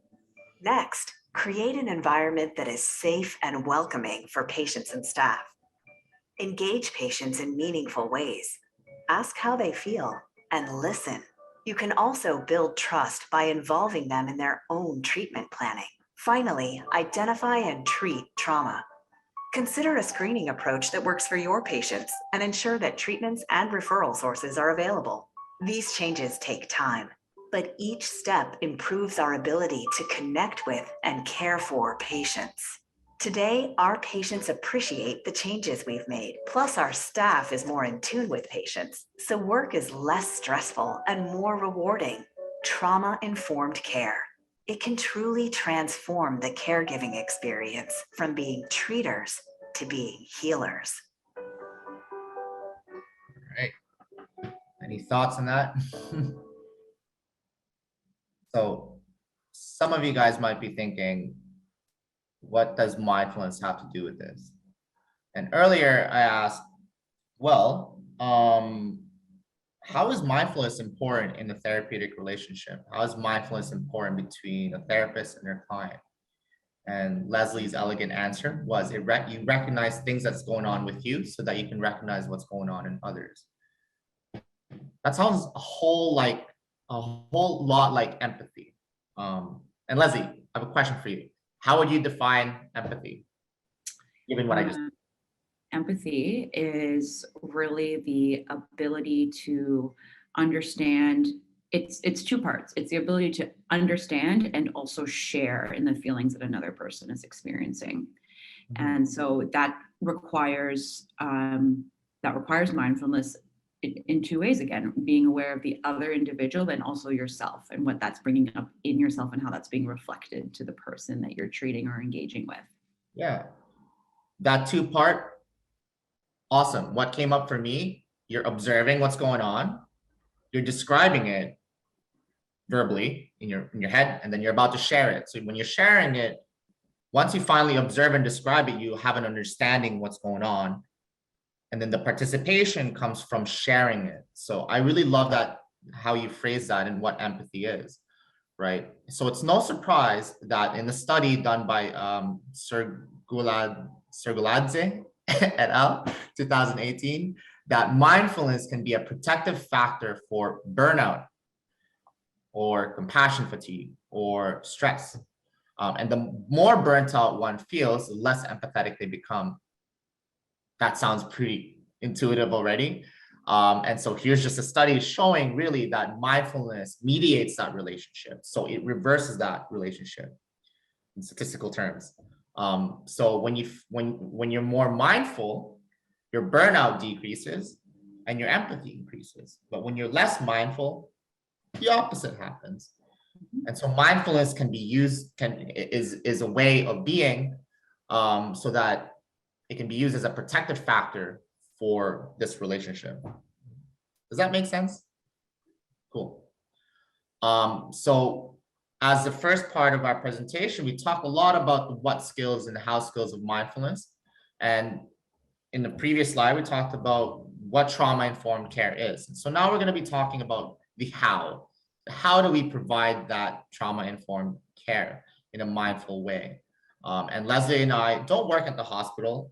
Next, create an environment that is safe and welcoming for patients and staff. Engage patients in meaningful ways. Ask how they feel and listen. You can also build trust by involving them in their own treatment planning. Finally, identify and treat trauma. Consider a screening approach that works for your patients and ensure that treatments and referral sources are available. These changes take time, but each step improves our ability to connect with and care for patients. Today, our patients appreciate the changes we've made, plus our staff is more in tune with patients, so work is less stressful and more rewarding. Trauma-informed care. It can truly transform the caregiving experience from being treaters to being healers. All right. Any thoughts on that? So some of you guys might be thinking, what does mindfulness have to do with this? And earlier I asked, well, how is mindfulness important in the therapeutic relationship? How is mindfulness important between a therapist and their client? And Leslie's elegant answer was you recognize things that's going on with you so that you can recognize what's going on in others. That sounds a whole lot like empathy. And Leslie, I have a question for you. How would you define empathy? Given what I just Empathy is really the ability to understand. It's two parts. It's the ability to understand and also share in the feelings that another person is experiencing. And so that requires mindfulness in two ways. Again, being aware of the other individual and also yourself and what that's bringing up in yourself and how that's being reflected to the person that you're treating or engaging with. Yeah, that two-part, awesome. What came up for me, you're observing what's going on, you're describing it verbally in your head, and then you're about to share it. So when you're sharing it, once you finally observe and describe it, you have an understanding what's going on. And then the participation comes from sharing it. So I really love that, how you phrase that and what empathy is, right? So it's no surprise that in the study done by Serguladze et al. 2018, that mindfulness can be a protective factor for burnout or compassion fatigue or stress. And the more burnt out one feels, the less empathetic they become. That sounds pretty intuitive already. And so here's just a study showing really that mindfulness mediates that relationship. So it reverses that relationship in statistical terms. So when you're more mindful, your burnout decreases and your empathy increases. But when you're less mindful, the opposite happens. And so mindfulness can be used, is a way of being, so that it can be used as a protective factor for this relationship. Does that make sense? Cool. So as the first part of our presentation, we talk a lot about the what skills and the how skills of mindfulness. And in the previous slide, we talked about what trauma-informed care is. And so now we're going to be talking about the how. How do we provide that trauma-informed care in a mindful way? And Leslie and I don't work at the hospital,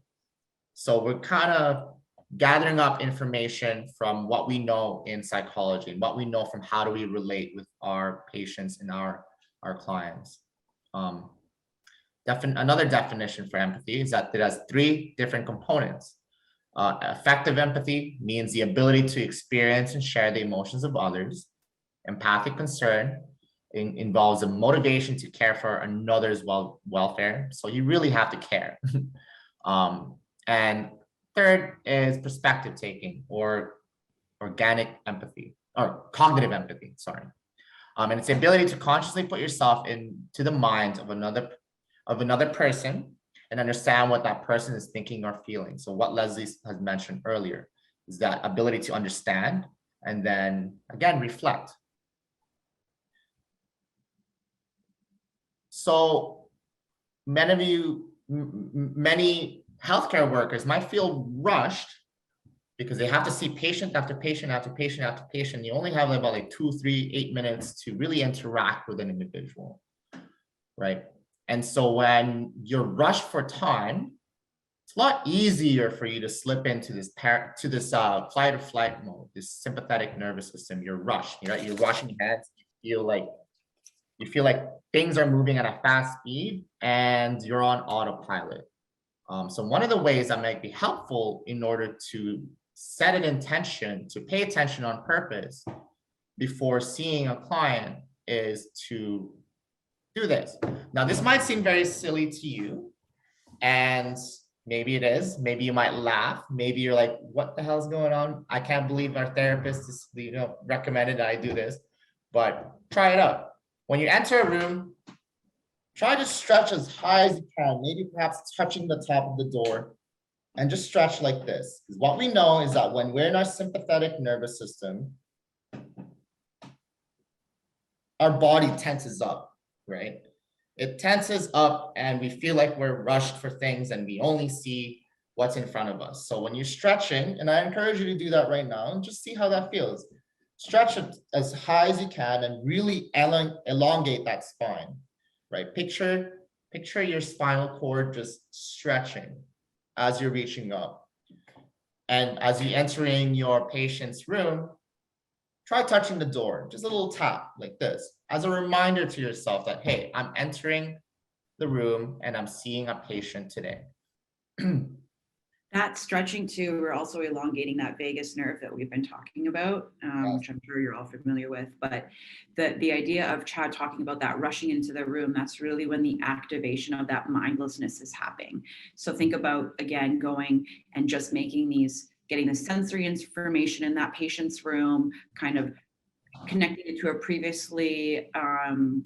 so we're kind of gathering up information from what we know in psychology and what we know from how do we relate with our patients and our clients. Another definition for empathy is that it has three different components. Effective empathy means the ability to experience and share the emotions of others. Empathic concern involves a motivation to care for another's welfare. So you really have to care. And third is perspective taking or organic empathy or cognitive empathy, sorry. And it's the ability to consciously put yourself into the mind of another person and understand what that person is thinking or feeling. So what Leslie has mentioned earlier is that ability to understand and then again, reflect. So many healthcare workers might feel rushed because they have to see patient after patient after patient after patient. You only have about like 2, 3, 8 minutes to really interact with an individual, right? And so when you're rushed for time, it's a lot easier for you to slip into this fight or flight mode, this sympathetic nervous system. You're rushed, right? You're rushing ahead. You feel like things are moving at a fast speed and you're on autopilot. So one of the ways that might be helpful in order to set an intention, to pay attention on purpose before seeing a client is to do this. Now, this might seem very silly to you, and maybe it is. Maybe you might laugh. Maybe you're like, what the hell's going on? I can't believe our therapist is, recommended that I do this, but try it out. When you enter a room, try to stretch as high as you can, maybe perhaps touching the top of the door, and just stretch like this. Because what we know is that when we're in our sympathetic nervous system, our body tenses up, right? It tenses up and we feel like we're rushed for things and we only see what's in front of us. So when you're stretching, and I encourage you to do that right now and just see how that feels. Stretch it as high as you can and really elongate that spine, right? Picture picture your spinal cord just stretching as you're reaching up. And as you're entering your patient's room, try touching the door, just a little tap like this, as a reminder to yourself that, hey, I'm entering the room and I'm seeing a patient today. That stretching too, we're also elongating that vagus nerve that we've been talking about, which I'm sure you're all familiar with. But the idea of Chad talking about that rushing into the room, that's really when the activation of that mindlessness is happening. So think about, again, going and just getting the sensory information in that patient's room, kind of connecting it to a previously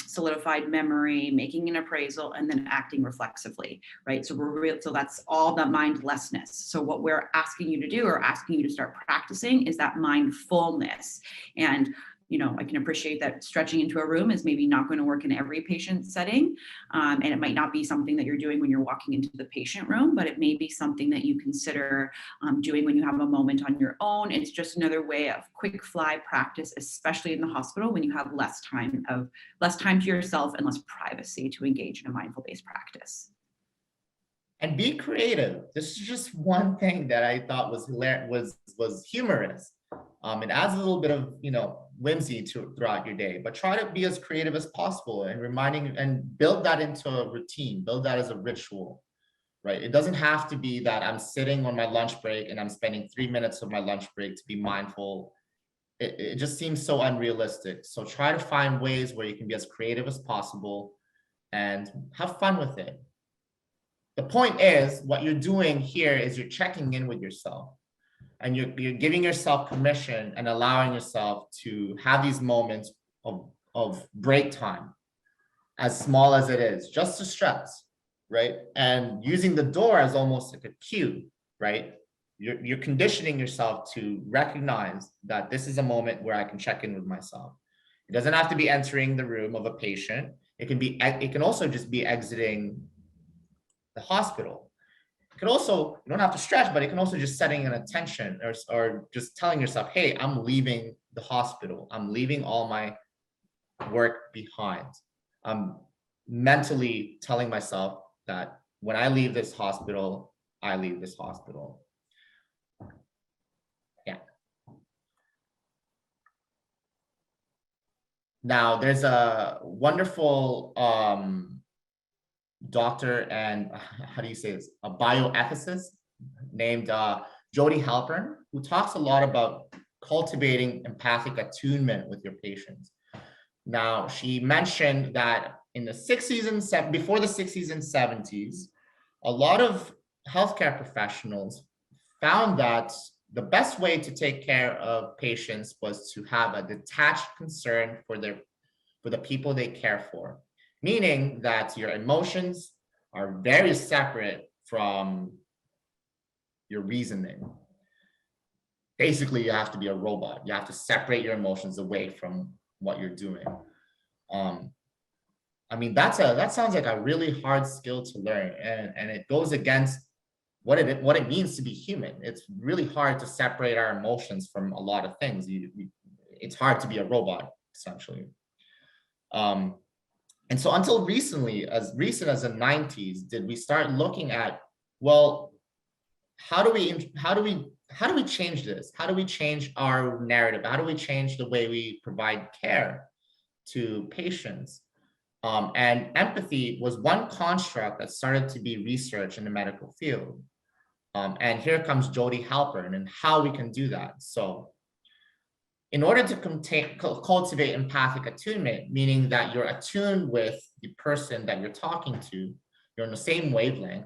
solidified memory, making an appraisal, and then acting reflexively, right? So that's all the mindlessness. So what we're asking you to do, or asking you to start practicing, is that mindfulness. And I can appreciate that stretching into a room is maybe not going to work in every patient setting. And it might not be something that you're doing when you're walking into the patient room, but it may be something that you consider doing when you have a moment on your own. It's just another way of quick fly practice, especially in the hospital when you have less time to yourself and less privacy to engage in a mindful-based practice. And be creative. This is just one thing that I thought was hilarious, was humorous. It adds a little bit of whimsy throughout your day, but try to be as creative as possible and reminding and build that into a routine, build that as a ritual, right? It doesn't have to be that I'm sitting on my lunch break and I'm spending 3 minutes of my lunch break to be mindful. It just seems so unrealistic. So try to find ways where you can be as creative as possible and have fun with it. The point is, what you're doing here is you're checking in with yourself. And you're giving yourself permission and allowing yourself to have these moments of break time, as small as it is, just to stress, right? And using the door as almost like a cue, right? You're conditioning yourself to recognize that this is a moment where I can check in with myself. It doesn't have to be entering the room of a patient. It can also just be exiting the hospital. It could also, you don't have to stretch, but it can also just setting an attention or just telling yourself, hey, I'm leaving the hospital. I'm leaving all my work behind. I'm mentally telling myself that when I leave this hospital, I leave this hospital. Yeah. Now, there's a wonderful doctor and how do you say this? A bioethicist named Jody Halpern, who talks a lot about cultivating empathic attunement with your patients. Now, she mentioned that in the 60s and before the 60s and 70s, a lot of healthcare professionals found that the best way to take care of patients was to have a detached concern for the people they care for, meaning that your emotions are very separate from your reasoning. Basically, you have to be a robot. You have to separate your emotions away from what you're doing. I mean, that sounds like a really hard skill to learn, and it goes against what it means to be human. It's really hard to separate our emotions from a lot of things. It's hard to be a robot, essentially. And so until recently, as recent as the 90s, did we start looking at, well, how do we change this? How do we change our narrative? How do we change the way we provide care to patients? And empathy was one construct that started to be researched in the medical field. And here comes Jody Halpern and how we can do that. So in order to cultivate empathic attunement, meaning that you're attuned with the person that you're talking to, you're on the same wavelength,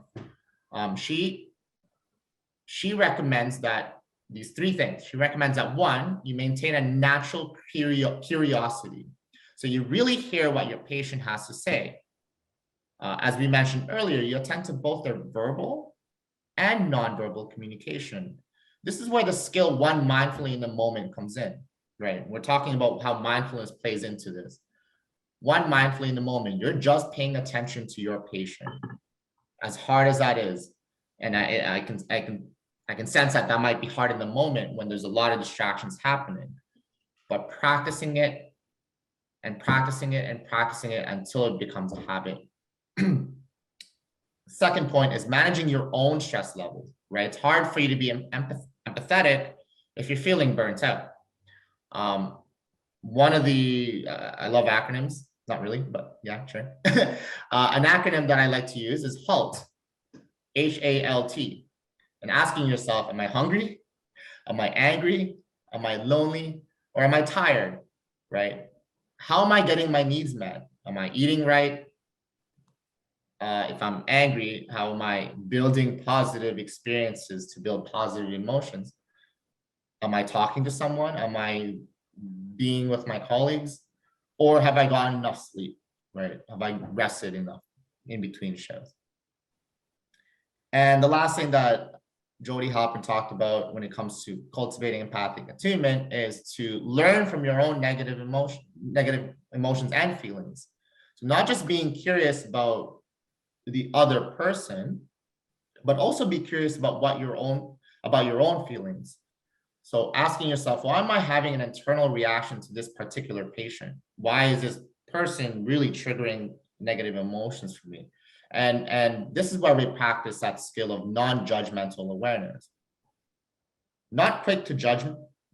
she recommends that these three things. She recommends that one, you maintain a natural curiosity. So you really hear what your patient has to say. As we mentioned earlier, you attend to both their verbal and nonverbal communication. This is where the skill one mindfully in the moment comes in, right? We're talking about how mindfulness plays into this. One mindfully in the moment, you're just paying attention to your patient, as hard as that is. And I can sense that might be hard in the moment when there's a lot of distractions happening, but practicing it and practicing it and practicing it until it becomes a habit. second point is managing your own stress levels, right? It's hard for you to be empathetic if you're feeling burnt out. One of the, I love acronyms, not really, but yeah, sure. An acronym that I like to use is HALT, HALT, and asking yourself, am I hungry? Am I angry? Am I lonely? Or am I tired, right? How am I getting my needs met? Am I eating right? If I'm angry, how am I building positive experiences to build positive emotions? Am I talking to someone? Am I being with my colleagues? Or have I gotten enough sleep, right? Have I rested enough in between shows? And the last thing that Jody Hopper talked about when it comes to cultivating empathic attunement is to learn from your own negative emotions and feelings. So not just being curious about the other person, but also be curious about your own feelings. So asking yourself, why am I having an internal reaction to this particular patient? Why is this person really triggering negative emotions for me? And this is where we practice that skill of non-judgmental awareness. Not quick to judge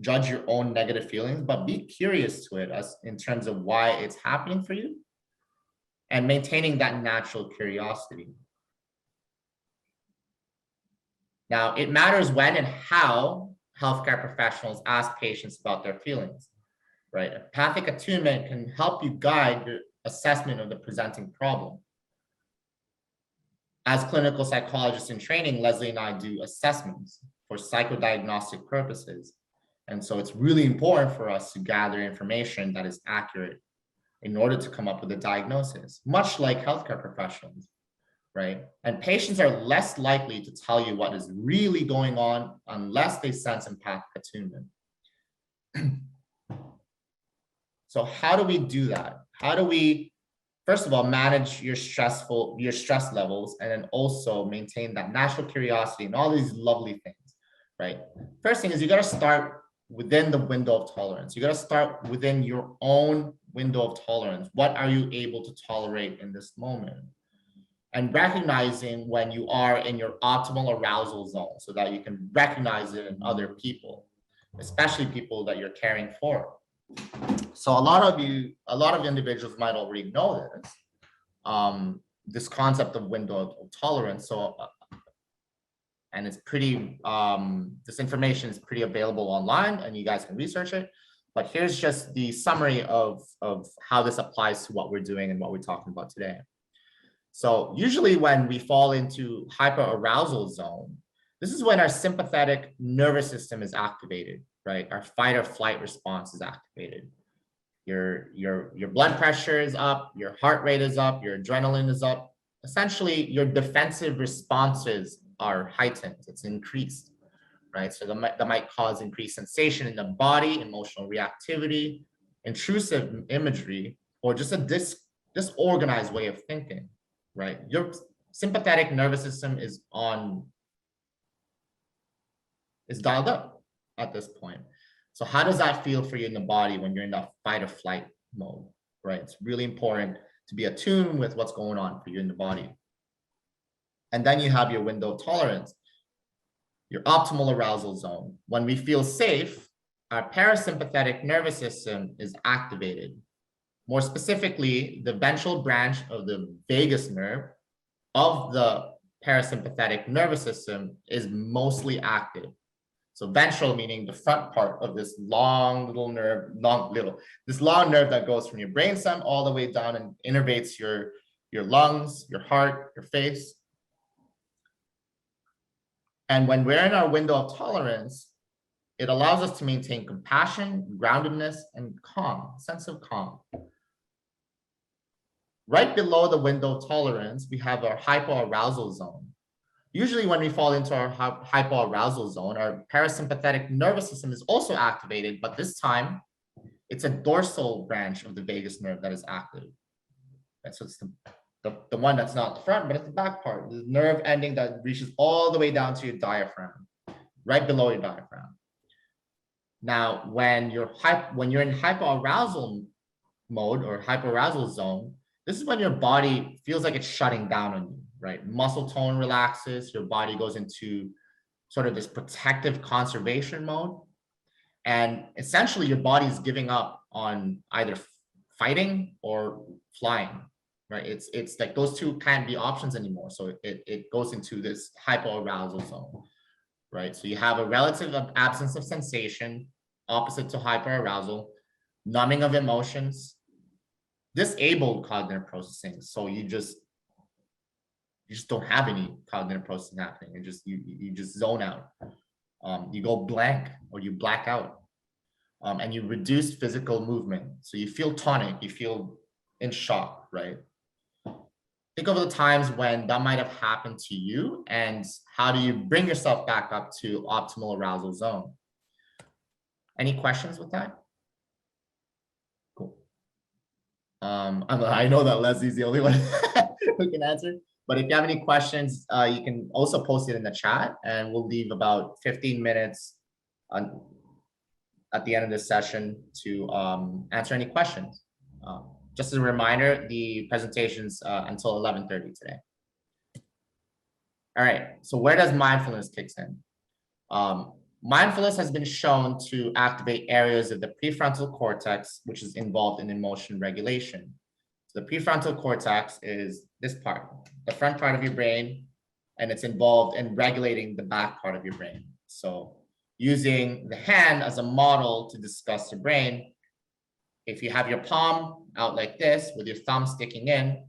your own negative feelings, but be curious to it as in terms of why it's happening for you and maintaining that natural curiosity. Now, it matters when and how healthcare professionals ask patients about their feelings, right? Empathic attunement can help you guide your assessment of the presenting problem. As clinical psychologists in training, Leslie and I do assessments for psychodiagnostic purposes. And so it's really important for us to gather information that is accurate in order to come up with a diagnosis, much like healthcare professionals, right? And patients are less likely to tell you what is really going on unless they sense empathic attunement. So how do we do that? How do we, first of all, manage your stress levels, and then also maintain that natural curiosity and all these lovely things, right? First thing is you got to start within the window of tolerance. You got to start within your own window of tolerance. What are you able to tolerate in this moment? And recognizing when you are in your optimal arousal zone so that you can recognize it in other people, especially people that you're caring for. So a lot of individuals might already know this concept of window of tolerance. So, and it's pretty, this information is pretty available online and you guys can research it. But here's just the summary of how this applies to what we're doing and what we're talking about today. So usually when we fall into hyperarousal zone, this is when our sympathetic nervous system is activated, right? Our fight or flight response is activated. Your blood pressure is up, your heart rate is up, your adrenaline is up. Essentially, your defensive responses are heightened, it's increased, right? So that might cause increased sensation in the body, emotional reactivity, intrusive imagery, or just a disorganized way of thinking, right? Your sympathetic nervous system is dialed up at this point. So how does that feel for you in the body when you're in that fight or flight mode, right? It's really important to be attuned with what's going on for you in the body. And then you have your window of tolerance, your optimal arousal zone. When we feel safe, our parasympathetic nervous system is activated. More specifically, the ventral branch of the vagus nerve of the parasympathetic nervous system is mostly active. So ventral meaning the front part of this long nerve that goes from your brainstem all the way down and innervates your lungs, your heart, your face. And when we're in our window of tolerance, it allows us to maintain compassion, groundedness, and calm, sense of calm. Right below the window of tolerance, we have our hypoarousal zone. Usually when we fall into our hypoarousal zone, our parasympathetic nervous system is also activated, but this time it's a dorsal branch of the vagus nerve that is active. And so it's the one that's not the front, but it's the back part, the nerve ending that reaches all the way down to your diaphragm, right below your diaphragm. Now, when you're in hypoarousal mode or hyperarousal zone, this is when your body feels like it's shutting down on you, right? Muscle tone relaxes, your body goes into sort of this protective conservation mode. And essentially your body is giving up on either fighting or flying, right? It's like those two can't be options anymore. So it goes into this hypoarousal zone, right? So you have a relative absence of sensation, opposite to hyperarousal, numbing of emotions, disabled cognitive processing. So you just don't have any cognitive processing happening. You just zone out. You go blank or you black out. And you reduce physical movement. So you feel tonic, you feel in shock, right? Think of the times when that might have happened to you and how do you bring yourself back up to optimal arousal zone? Any questions with that? Cool. I know that Leslie's the only one who can answer, but if you have any questions, you can also post it in the chat and we'll leave about 15 minutes at the end of this session to answer any questions. Just as a reminder, the presentation's until 11:30 today. All right, so where does mindfulness kicks in? Mindfulness has been shown to activate areas of the prefrontal cortex, which is involved in emotion regulation. So the prefrontal cortex is this part, the front part of your brain, and it's involved in regulating the back part of your brain. So using the hand as a model to discuss the brain, if you have your palm out like this with your thumb sticking in,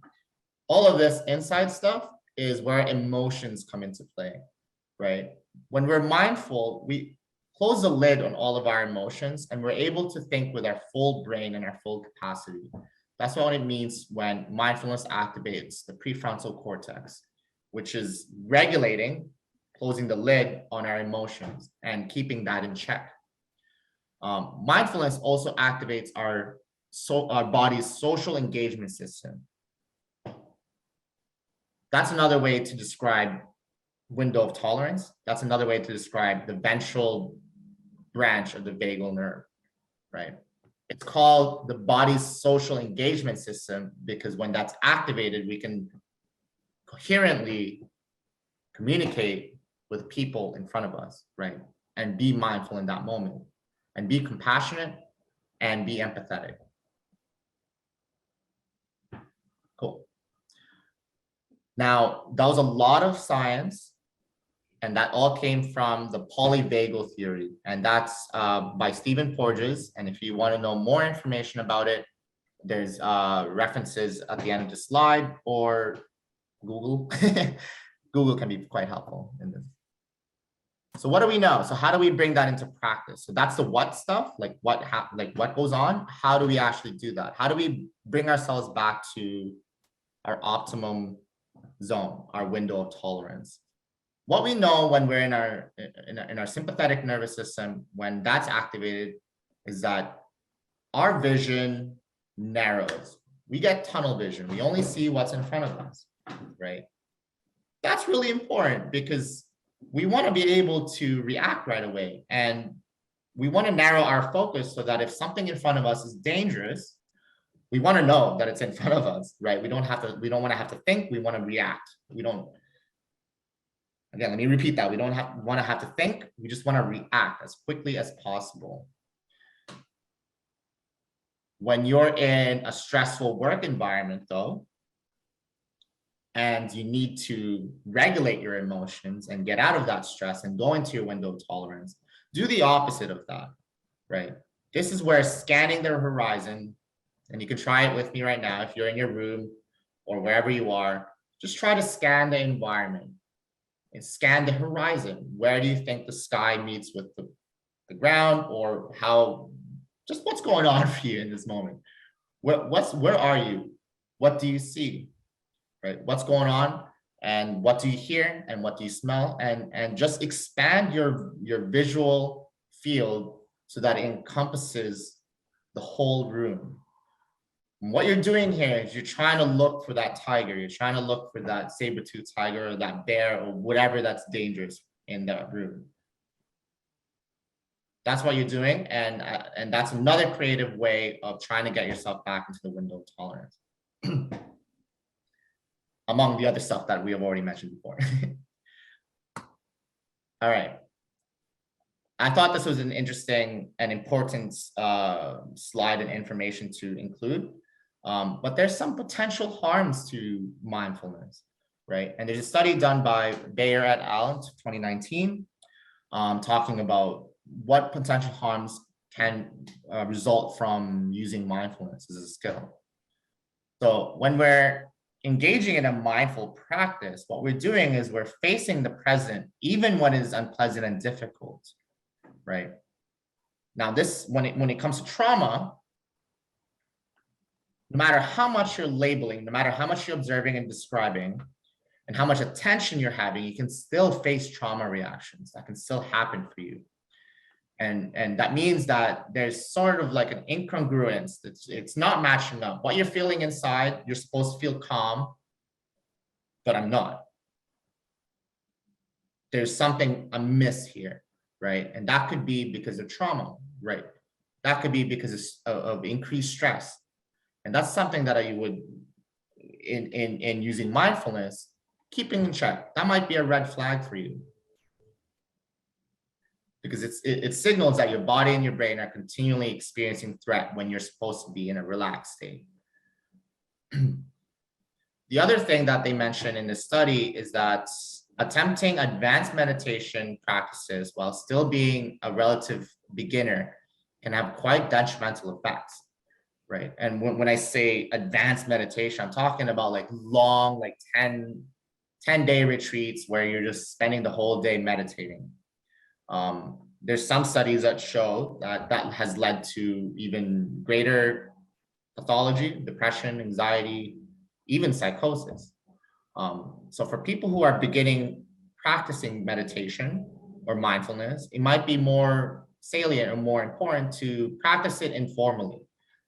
all of this inside stuff is where emotions come into play, right? When we're mindful, we close the lid on all of our emotions and we're able to think with our full brain and our full capacity. That's what it means when mindfulness activates the prefrontal cortex, which is regulating, closing the lid on our emotions and keeping that in check. Mindfulness also activates our body's social engagement system. That's another way to describe window of tolerance. That's another way to describe the ventral branch of the vagal nerve, right? It's called the body's social engagement system because when that's activated, we can coherently communicate with people in front of us, right? And be mindful in that moment and be compassionate and be empathetic. Cool. Now, that was a lot of science, and that all came from the polyvagal theory, and that's by Stephen Porges. And if you want to know more information about it, there's references at the end of the slide or Google. Google can be quite helpful in this. So what do we know? So how do we bring that into practice? So that's the what stuff, like what goes on. How do we actually do that? How do we bring ourselves back to our optimum zone, our window of tolerance? What we know when we're in our sympathetic nervous system, when that's activated, is that our vision narrows. We get tunnel vision. We only see what's in front of us, right? That's really important because we want to be able to react right away. And we want to narrow our focus so that if something in front of us is dangerous, we want to know that it's in front of us, right? We don't want to have to think, we want to react. Again, let me repeat that. We don't want to have to think, we just want to react as quickly as possible. When you're in a stressful work environment though, and you need to regulate your emotions and get out of that stress and go into your window of tolerance, do the opposite of that, right? This is where scanning the horizon, and you can try it with me right now if you're in your room or wherever you are, just try to scan the environment and scan the horizon. Where do you think the sky meets with the ground, or just what's going on for you in this moment? Where are you? What do you see? Right? What's going on, and what do you hear, and what do you smell, and just expand your visual field so that it encompasses the whole room. And what you're doing here is you're trying to look for that tiger, you're trying to look for that saber-toothed tiger or that bear or whatever that's dangerous in that room. That's what you're doing, and that's another creative way of trying to get yourself back into the window of tolerance. among the other stuff that we have already mentioned before. All right. I thought this was an interesting and important slide and information to include, but there's some potential harms to mindfulness, right? And there's a study done by Bayer et al. In 2019, talking about what potential harms can result from using mindfulness as a skill. So when we're engaging in a mindful practice, what we're doing is we're facing the present, even when it is unpleasant and difficult, right? Now, this, when it comes to trauma, no matter how much you're labeling, no matter how much you're observing and describing, and how much attention you're having, you can still face trauma reactions that can still happen for you. And that means that there's sort of like an incongruence. It's not matching up. What you're feeling inside, you're supposed to feel calm, but I'm not. There's something amiss here, right? And that could be because of trauma, right? That could be because of increased stress. And that's something that I would, in using mindfulness, keeping in check. That might be a red flag for you, because it signals that your body and your brain are continually experiencing threat when you're supposed to be in a relaxed state. The other thing that they mentioned in the study is that attempting advanced meditation practices while still being a relative beginner can have quite detrimental effects, right? And when I say advanced meditation, I'm talking about like long, like 10-day retreats where you're just spending the whole day meditating. There's some studies that show that that has led to even greater pathology, depression, anxiety, even psychosis. So for people who are beginning practicing meditation or mindfulness, it might be more salient or more important to practice it informally.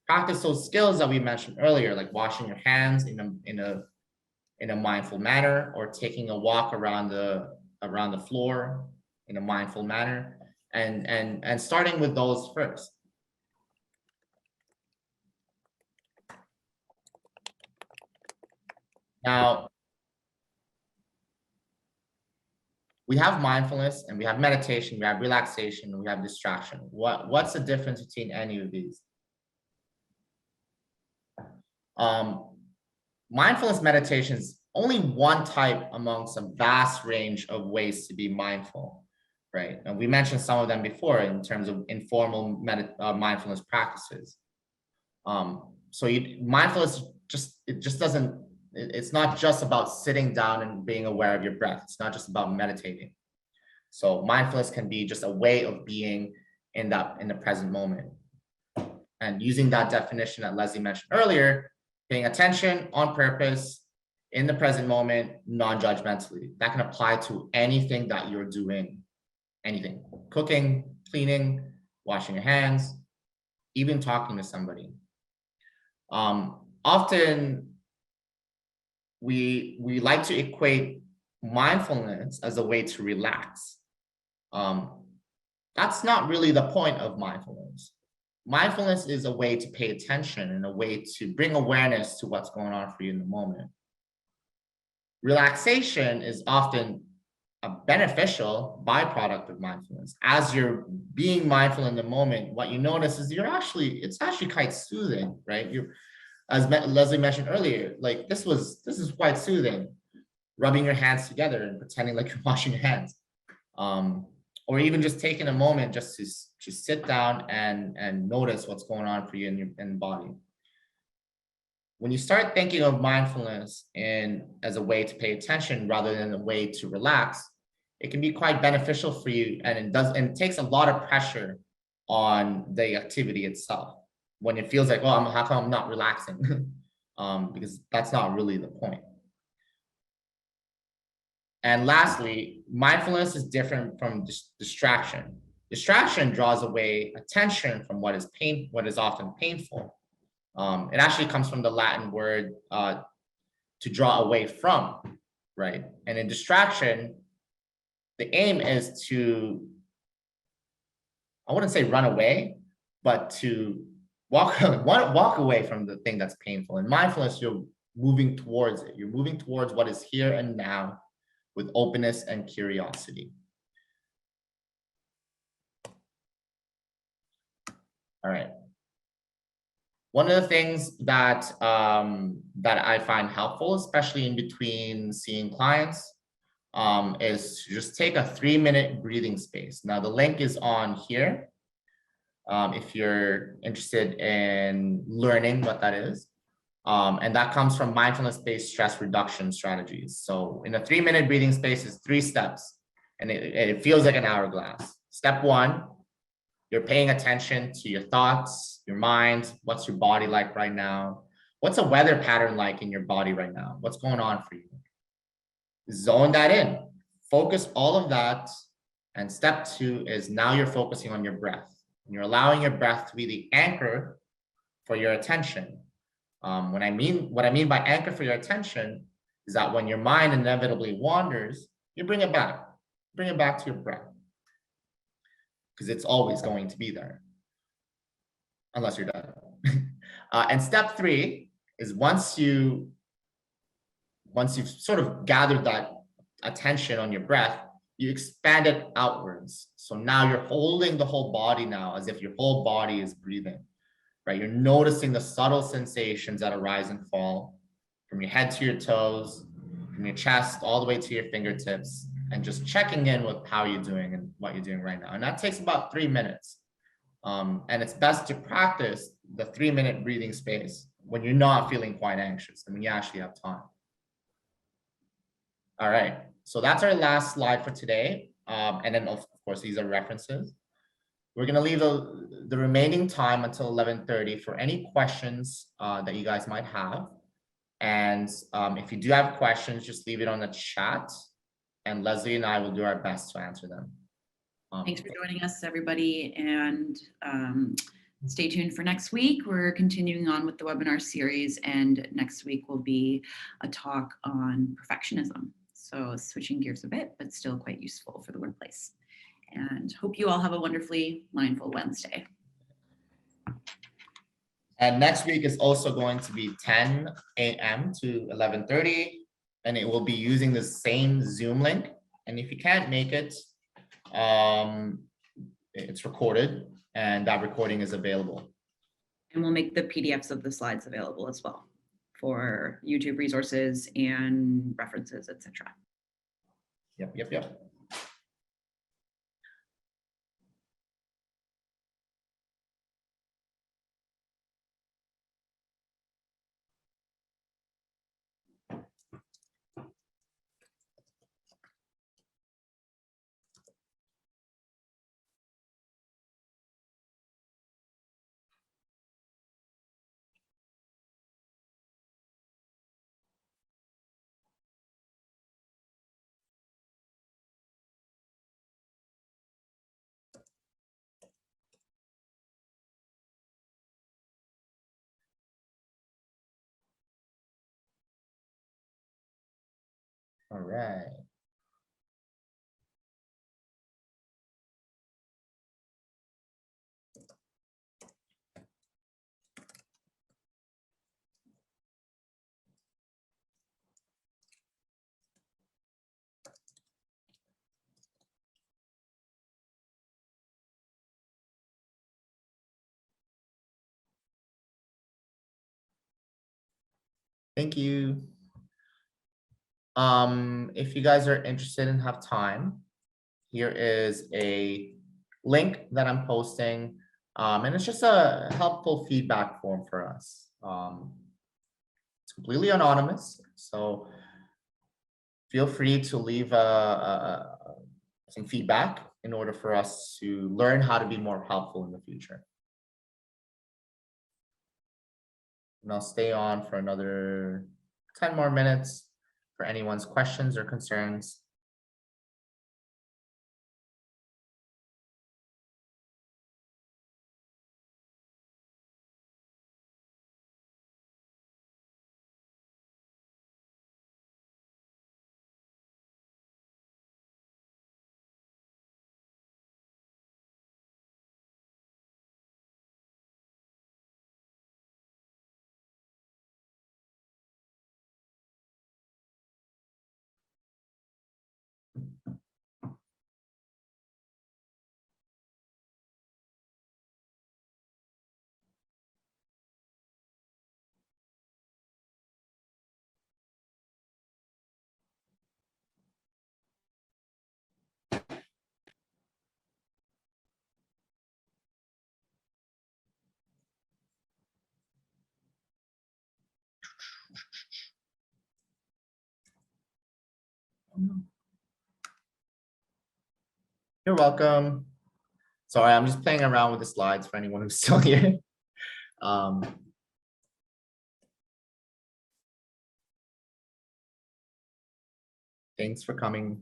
Practice those skills that we mentioned earlier, like washing your hands in a mindful manner, or taking a walk around the floor in a mindful manner, and starting with those first. Now, we have mindfulness and we have meditation, we have relaxation, and we have distraction. What's the difference between any of these? Mindfulness meditation is only one type amongst a vast range of ways to be mindful, right? And we mentioned some of them before in terms of informal mindfulness practices. So mindfulness it's not just about sitting down and being aware of your breath. It's not just about meditating. So mindfulness can be just a way of being in the present moment. And using that definition that Leslie mentioned earlier, paying attention on purpose in the present moment, non-judgmentally. That can apply to anything that you're doing, anything, cooking, cleaning, washing your hands, even talking to somebody. Often we like to equate mindfulness as a way to relax. That's not really the point of mindfulness. Mindfulness is a way to pay attention and a way to bring awareness to what's going on for you in the moment. Relaxation is often a beneficial byproduct of mindfulness. As you're being mindful in the moment, what you notice is it's actually quite soothing, right? As Leslie mentioned earlier, like this is quite soothing, rubbing your hands together and pretending like you're washing your hands, or even just taking a moment just to sit down and notice what's going on for you in the body. When you start thinking of mindfulness as a way to pay attention rather than a way to relax, it can be quite beneficial for you, and it takes a lot of pressure on the activity itself. When it feels like, oh, how come I'm not relaxing? Because that's not really the point. And lastly, mindfulness is different from distraction. Distraction draws away attention from what is often painful. It actually comes from the Latin word to draw away from, right? And in distraction, the aim is to, I wouldn't say run away, but to walk away from the thing that's painful. In mindfulness, moving towards it. You're moving towards what is here and now with openness and curiosity. All right. One of the things that that I find helpful, especially in between seeing clients, is to just take a 3-minute breathing space. Now the link is on here. If you're interested in learning what that is. And that comes from mindfulness-based stress reduction strategies. So in a 3-minute breathing space is 3 steps, and it feels like an hourglass. Step 1, you're paying attention to your thoughts, your mind. What's your body like right now? What's a weather pattern like in your body right now? What's going on for you? Zone that in. Focus all of that. And step 2 is now you're focusing on your breath. And you're allowing your breath to be the anchor for your attention. What I mean by anchor for your attention is that when your mind inevitably wanders, you bring it back to your breath, because it's always going to be there, unless you're dead. And step 3 is once you've sort of gathered that attention on your breath, you expand it outwards. So now you're holding the whole body now as if your whole body is breathing. Right? You're noticing the subtle sensations that arise and fall from your head to your toes, from your chest all the way to your fingertips, and just checking in with how you're doing and what you're doing right now. And that takes about 3 minutes. And it's best to practice the 3-minute breathing space when you're not feeling quite anxious and when you actually have time. All right, so that's our last slide for today. And then of course, these are references. We're going to leave the remaining time until 11:30 for any questions that you guys might have. And if you do have questions, just leave it on the chat, and Leslie and I will do our best to answer them. Thanks for joining us, everybody. And stay tuned for next week. We're continuing on with the webinar series, and next week will be a talk on perfectionism. So switching gears a bit, but still quite useful for the workplace. And hope you all have a wonderfully mindful Wednesday. And next week is also going to be 10 a.m. to 11:30, and it will be using the same Zoom link. And if you can't make it, it's recorded, and that recording is available. And we'll make the PDFs of the slides available as well for YouTube resources and references, etc. Yep. All right. Thank you. If you guys are interested and have time, here is a link that I'm posting, and it's just a helpful feedback form for us. It's completely anonymous, so feel free to leave some feedback in order for us to learn how to be more helpful in the future. And I'll stay on for another 10 more minutes for anyone's questions or concerns. You're welcome. Sorry, I'm just playing around with the slides for anyone who's still here. Thanks for coming.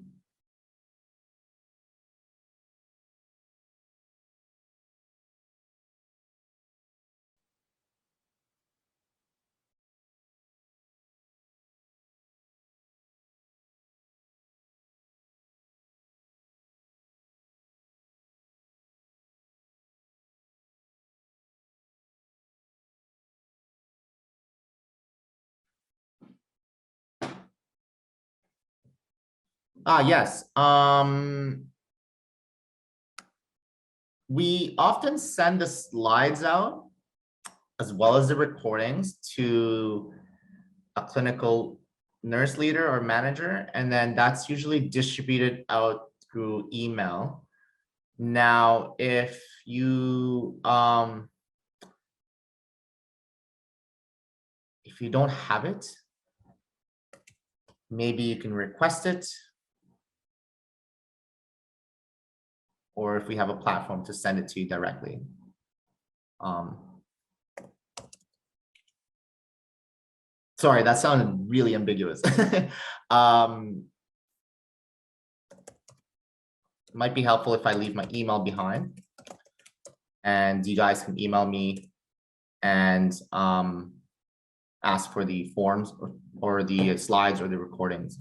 Yes. We often send the slides out as well as the recordings to a clinical nurse leader or manager, and then that's usually distributed out through email. Now, if you don't have it, maybe you can request it, or if we have a platform to send it to you directly. Sorry, that sounded really ambiguous. It might be helpful if I leave my email behind, and you guys can email me and ask for the forms or the slides or the recordings.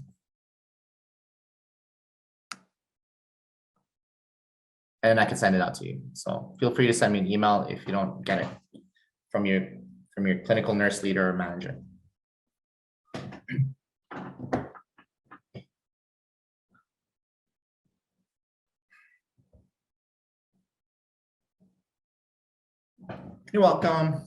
And I can send it out to you. So feel free to send me an email if you don't get it from your clinical nurse leader or manager. You're welcome.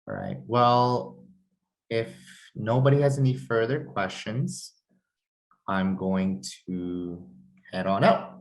All right. Well, if nobody has any further questions, I'm going to head on out.